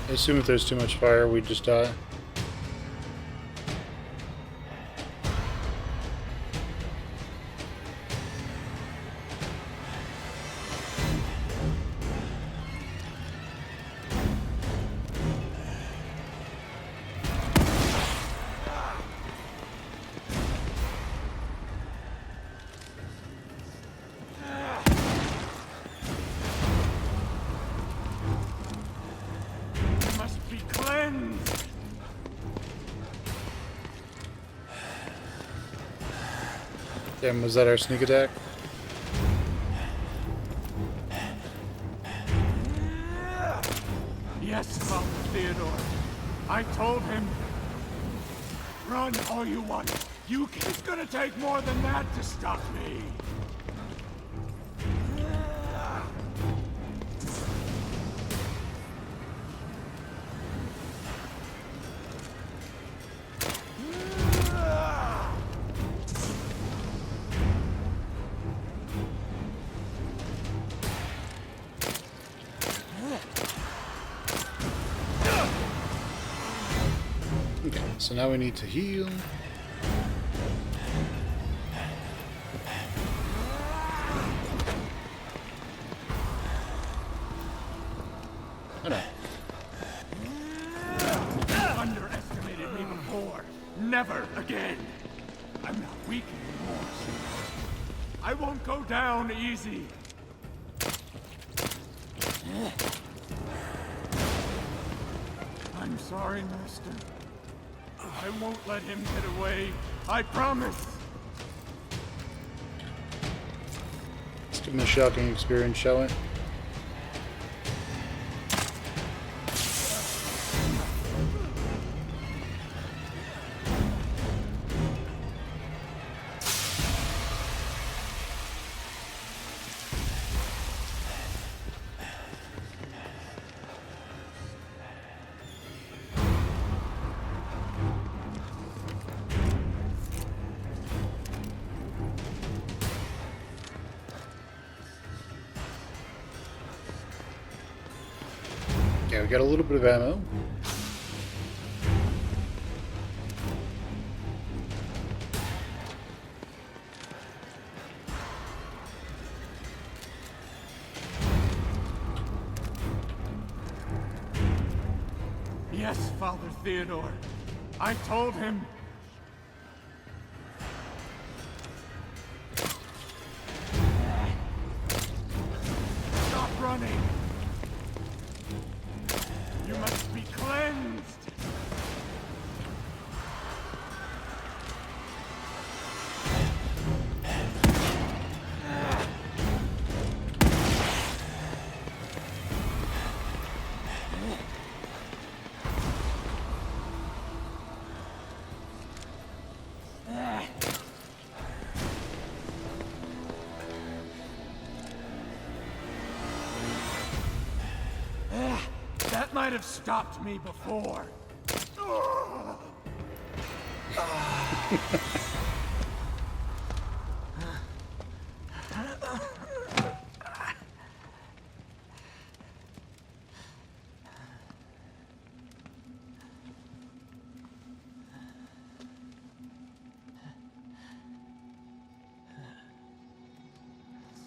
I assume if there's too much fire, we just die. You must be cleansed. Damn, was that our sneak attack? Yes, Father Theodore. I told him. Run all you want. It's gonna take more than that to stop me. Okay, so now we need to heal. never again. I'm not weak anymore. I won't go down easy. I'm sorry, Master. I won't let him get away. I promise. Let's give him a shocking experience, shall we? Okay, we got a little bit of ammo. Yes, Father Theodore. I told him. Stop running. You must be cleansed. That might have stopped me before.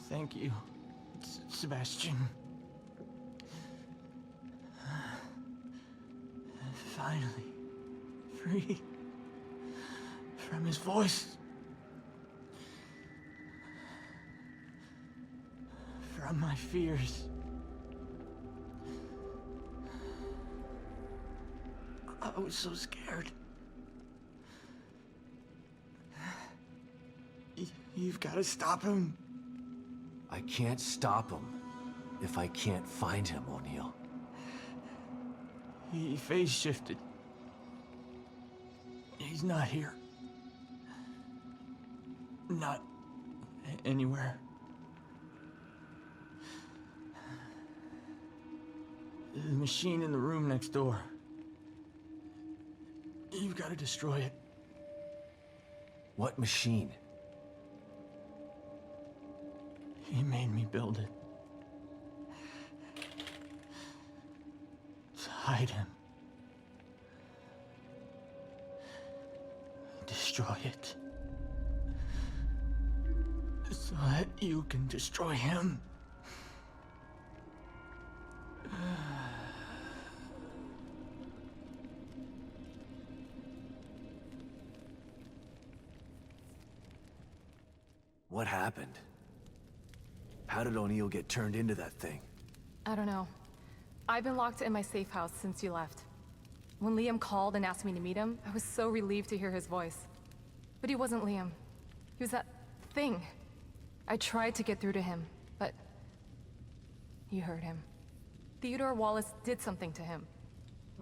Thank you, Sebastian. Finally, free from his voice, from my fears. I was so scared. You've got to stop him. I can't stop him if I can't find him, O'Neill. He phase shifted. He's not here. Not anywhere. The machine in the room next door. You've got to destroy it. What machine? He made me build it. To hide him. Destroy it. So that you can destroy him. What happened? How did O'Neill get turned into that thing? I don't know. I've been locked in my safe house since you left. When Liam called and asked me to meet him, I was so relieved to hear his voice. But he wasn't Liam. He was that thing. I tried to get through to him, but you heard him. Theodore Wallace did something to him.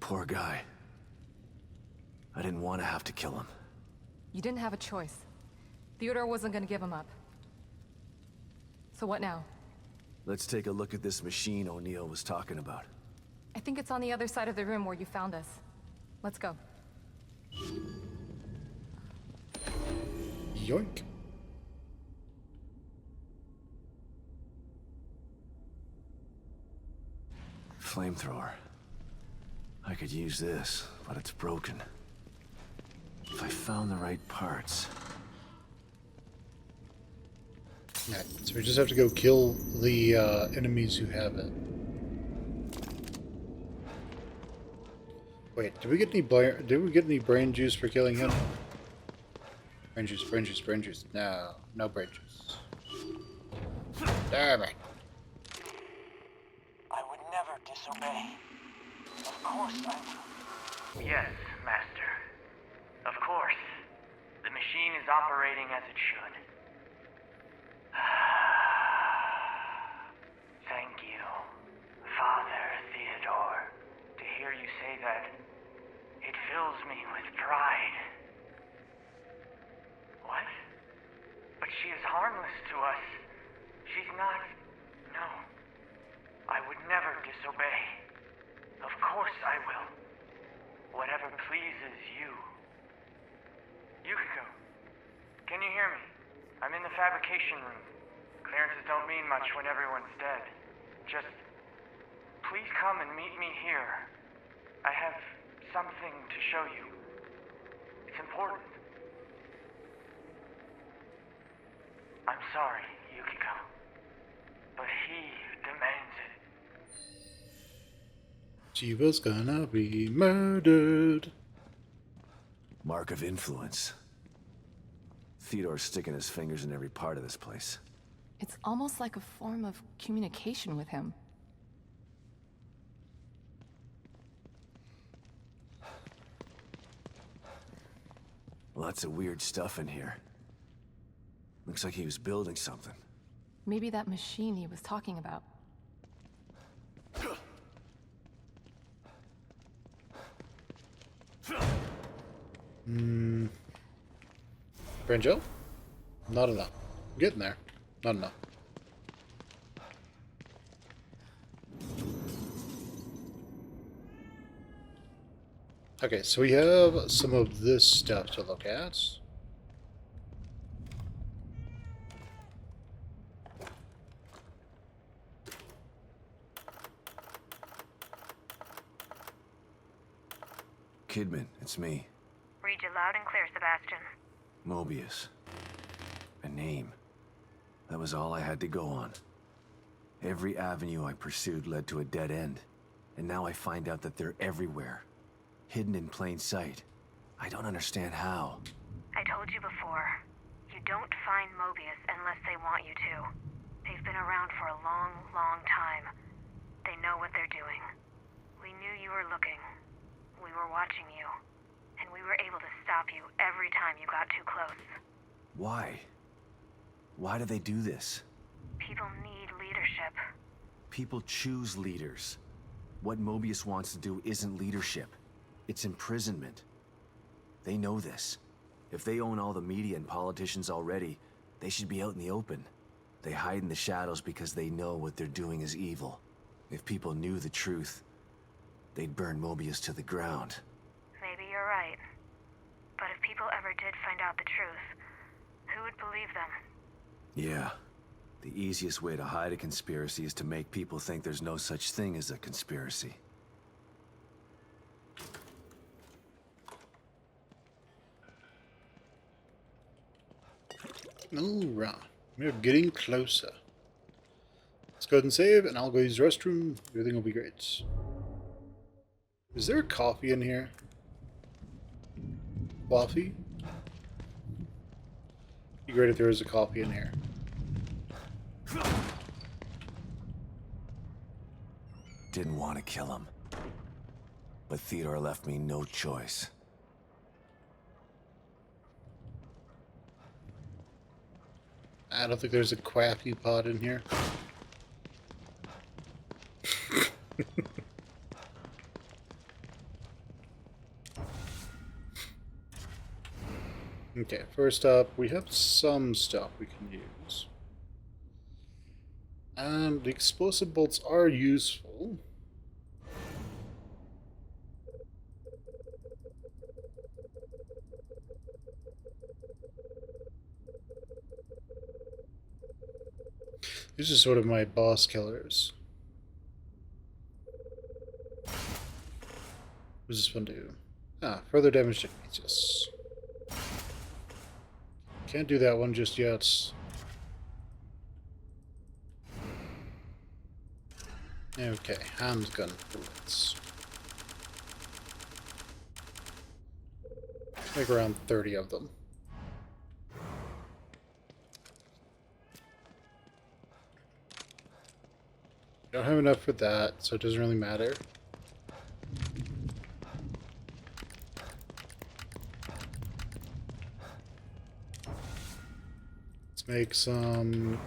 Poor guy. I didn't want to have to kill him. You didn't have a choice. Theodore wasn't gonna give him up. So what now? Let's take a look at this machine O'Neill was talking about. I think it's on the other side of the room where you found us. Let's go. Yoink. Flamethrower. I could use this, but it's broken. If I found the right parts... Right, so we just have to go kill the enemies who have it. Wait, did we get any brain juice for killing him? Brain juice, brain juice, brain juice. No, no brain juice. Damn it. I would never disobey. Of course I will. Yes, Master. Of course. The machine is operating as it should. Thank you, Father Theodore. To hear you say that, it fills me with pride. What? But she is harmless to us. She's not... No. I would never disobey. Of course I will. Whatever pleases you. Yukiko, can you hear me? I'm in the fabrication room. Clearances don't mean much when everyone's dead. Just... please come and meet me here. I have something to show you. It's important. I'm sorry, Yukiko. But he demands it. Jiva's gonna be murdered. Mark of influence. Theodore's sticking his fingers in every part of this place. It's almost like a form of communication with him. Lots of weird stuff in here. Looks like he was building something. Maybe that machine he was talking about. Brain gel? Not enough. I'm getting there. Not enough. Okay, so we have some of this stuff to look at. Kidman, it's me. Read you loud and clear, Sebastian. Mobius. A name. That was all I had to go on. Every avenue I pursued led to a dead end. And now I find out that they're everywhere. Hidden in plain sight. I don't understand how. I told you before. You don't find Mobius unless they want you to. They've been around for a long, long time. They know what they're doing. We knew you were looking. We were watching you. And we were able to stop you every time you got too close. Why? Why do they do this? People need leadership. People choose leaders. What Mobius wants to do isn't leadership. It's imprisonment. They know this. If they own all the media and politicians already, they should be out in the open. They hide in the shadows because they know what they're doing is evil. If people knew the truth, they'd burn Mobius to the ground. Maybe you're right. But if people ever did find out the truth, who would believe them? Yeah. The easiest way to hide a conspiracy is to make people think there's no such thing as a conspiracy. Alright, we're getting closer. Let's go ahead and save, and I'll go use the restroom. Everything will be great. Is there coffee in here? Coffee? Be great if there was a coffee in here. Didn't want to kill him. But Theodore left me no choice. I don't think there's a coffee pot in here. Okay, first up, we have some stuff we can use. The explosive bolts are useful. These are sort of my boss killers. What does this one do? Ah, further damage to yes. Can't do that one just yet. Okay, handgun bullets. Like around 30 of them. Don't have enough for that, so it doesn't really matter. Let's make some...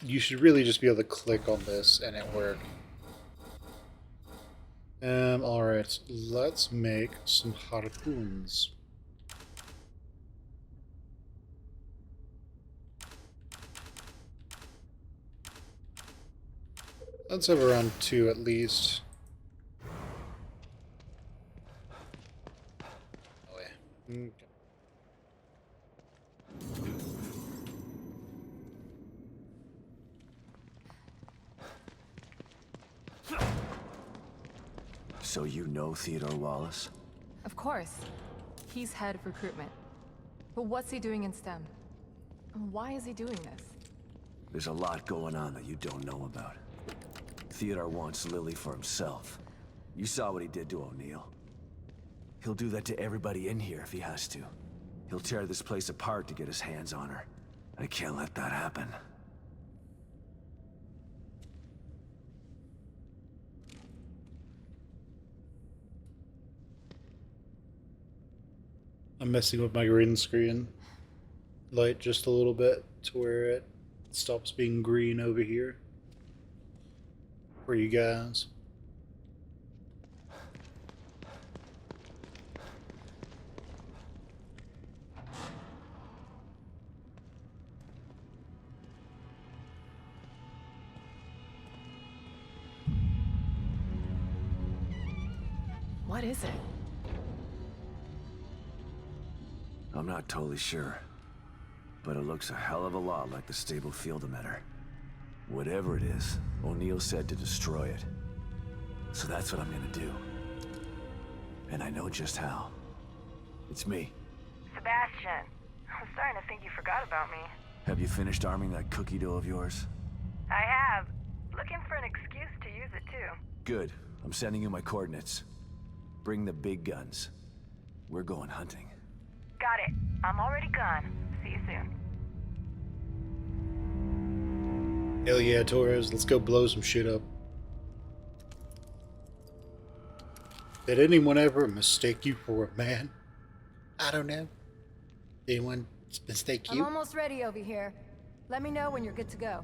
You should really just be able to click on this and it work. Alright, let's make some harpoons. Let's have around 2 at least. Oh yeah. Okay. So you know Theodore Wallace? Of course. He's head of recruitment. But what's he doing in STEM? And why is he doing this? There's a lot going on that you don't know about. Theodore wants Lily for himself. You saw what he did to O'Neill. He'll do that to everybody in here if he has to. He'll tear this place apart to get his hands on her. I can't let that happen. I'm messing with my green screen light just a little bit to where it stops being green over here for you guys. What is it? I'm not totally sure, but it looks a hell of a lot like the stable field emitter. Whatever it is, O'Neill said to destroy it. So that's what I'm gonna do. And I know just how. It's me. Sebastian, I'm starting to think you forgot about me. Have you finished arming that cookie dough of yours? I have. Looking for an excuse to use it too. Good. I'm sending you my coordinates. Bring the big guns. We're going hunting. Got it. I'm already gone. See you soon. Hell yeah, Torres, let's go blow some shit up. Did anyone ever mistake you for a man? I don't know. Anyone mistake you? I'm almost ready over here. Let me know when you're good to go.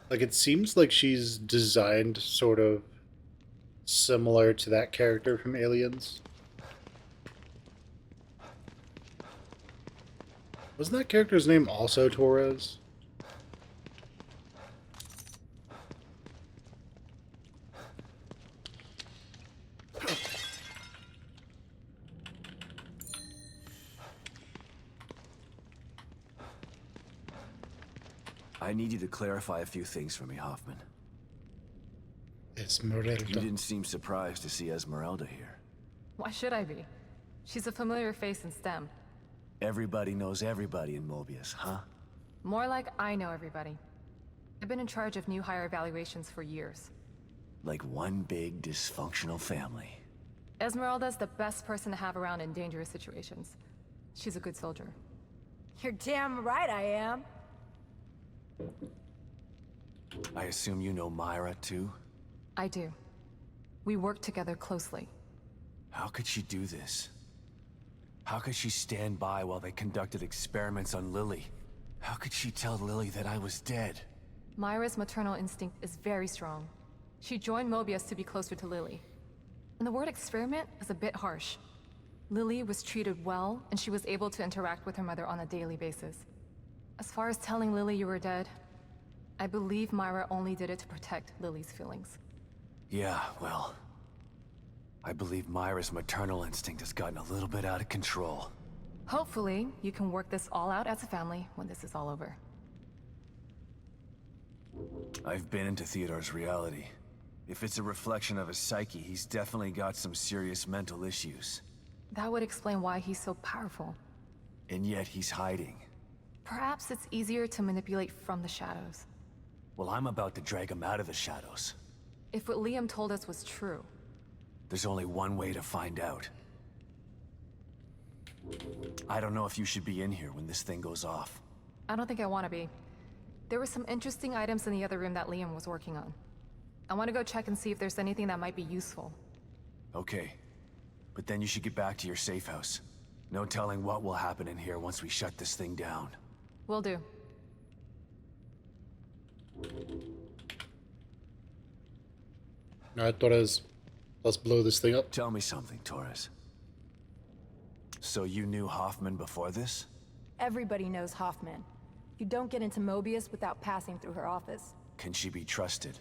Like, it seems like she's designed sort of similar to that character from Aliens. Wasn't that character's name also Torres? I need you to clarify a few things for me, Hoffman. Esmeralda. You didn't seem surprised to see Esmeralda here. Why should I be? She's a familiar face in STEM. Everybody knows everybody in Mobius, huh? More like I know everybody. I've been in charge of new hire evaluations for years. Like one big dysfunctional family. Esmeralda's the best person to have around in dangerous situations. She's a good soldier. You're damn right I am. I assume you know Myra, too? I do. We work together closely. How could she do this? How could she stand by while they conducted experiments on Lily? How could she tell Lily that I was dead? Myra's maternal instinct is very strong. She joined Mobius to be closer to Lily. And the word experiment is a bit harsh. Lily was treated well, and she was able to interact with her mother on a daily basis. As far as telling Lily you were dead, I believe Myra only did it to protect Lily's feelings. Yeah, well... I believe Myra's maternal instinct has gotten a little bit out of control. Hopefully, you can work this all out as a family when this is all over. I've been into Theodore's reality. If it's a reflection of his psyche, he's definitely got some serious mental issues. That would explain why he's so powerful. And yet he's hiding. Perhaps it's easier to manipulate from the shadows. Well, I'm about to drag him out of the shadows. If what Liam told us was true, There's only one way to find out. I don't know if you should be in here when this thing goes off. I don't think I want to be. There were some interesting items in the other room that Liam was working on. I want to go check and see if there's anything that might be useful. Okay. But then you should get back to your safe house. No telling what will happen in here once we shut this thing down. Will do. Alright, Torres. Let's blow this thing up. Tell me something, Torres. So you knew Hoffman before this? Everybody knows Hoffman. You don't get into Mobius without passing through her office. Can she be trusted?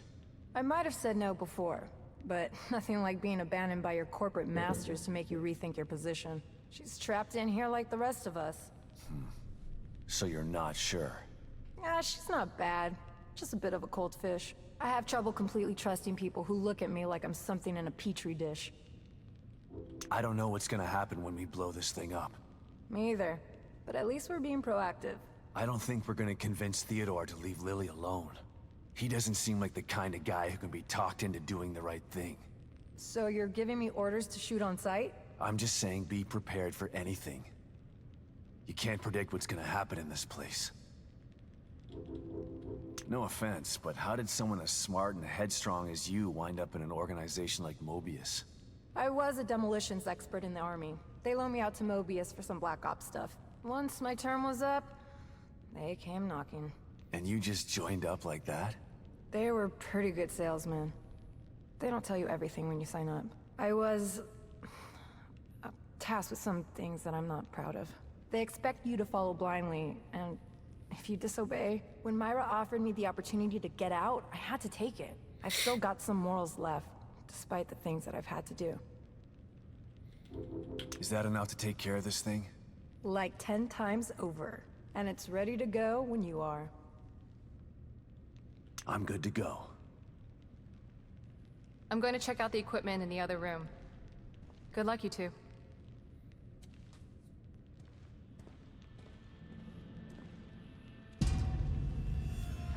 I might have said no before, but nothing like being abandoned by your corporate masters to make you rethink your position. She's trapped in here like the rest of us. So you're not sure? Yeah, she's not bad. Just a bit of a cold fish. I have trouble completely trusting people who look at me like I'm something in a petri dish. I don't know what's gonna happen when we blow this thing up. Me either. But at least we're being proactive. I don't think we're gonna convince Theodore to leave Lily alone. He doesn't seem like the kind of guy who can be talked into doing the right thing. So you're giving me orders to shoot on sight? I'm just saying be prepared for anything. You can't predict what's gonna happen in this place. No offense, but how did someone as smart and headstrong as you wind up in an organization like Mobius? I was a demolitions expert in the army. They loaned me out to Mobius for some Black Ops stuff. Once my term was up, they came knocking. And you just joined up like that? They were pretty good salesmen. They don't tell you everything when you sign up. I was tasked with some things that I'm not proud of. They expect you to follow blindly, and if you disobey... When Myra offered me the opportunity to get out, I had to take it. I've still got some morals left, despite the things that I've had to do. Is that enough to take care of this thing? Like 10 times over. And it's ready to go when you are. I'm good to go. I'm going to check out the equipment in the other room. Good luck, you two.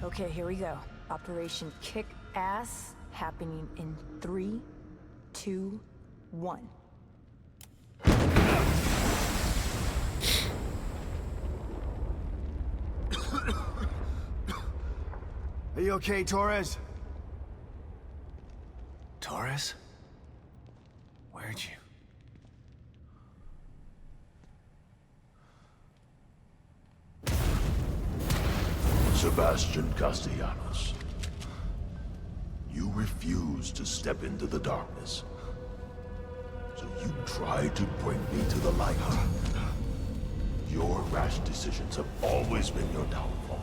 Okay, here we go. Operation Kick Ass, happening in 3, 2, 1. Are you okay, Torres? Torres? Where'd you... Sebastian Castellanos. You refused to step into the darkness. So you tried to bring me to the light. Your rash decisions have always been your downfall.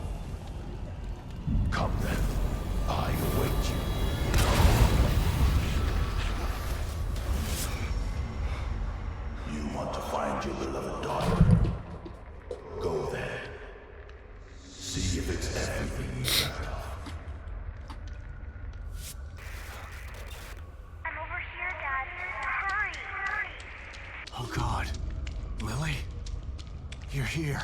Come then, I await you. You want to find your beloved daughter? Go there. See if it's everything you dreamt of. I'm over here, Dad. Hurry! Oh God. Lily? You're here.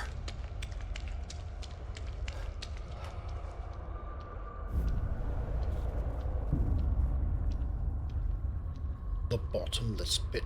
The bottomless pit.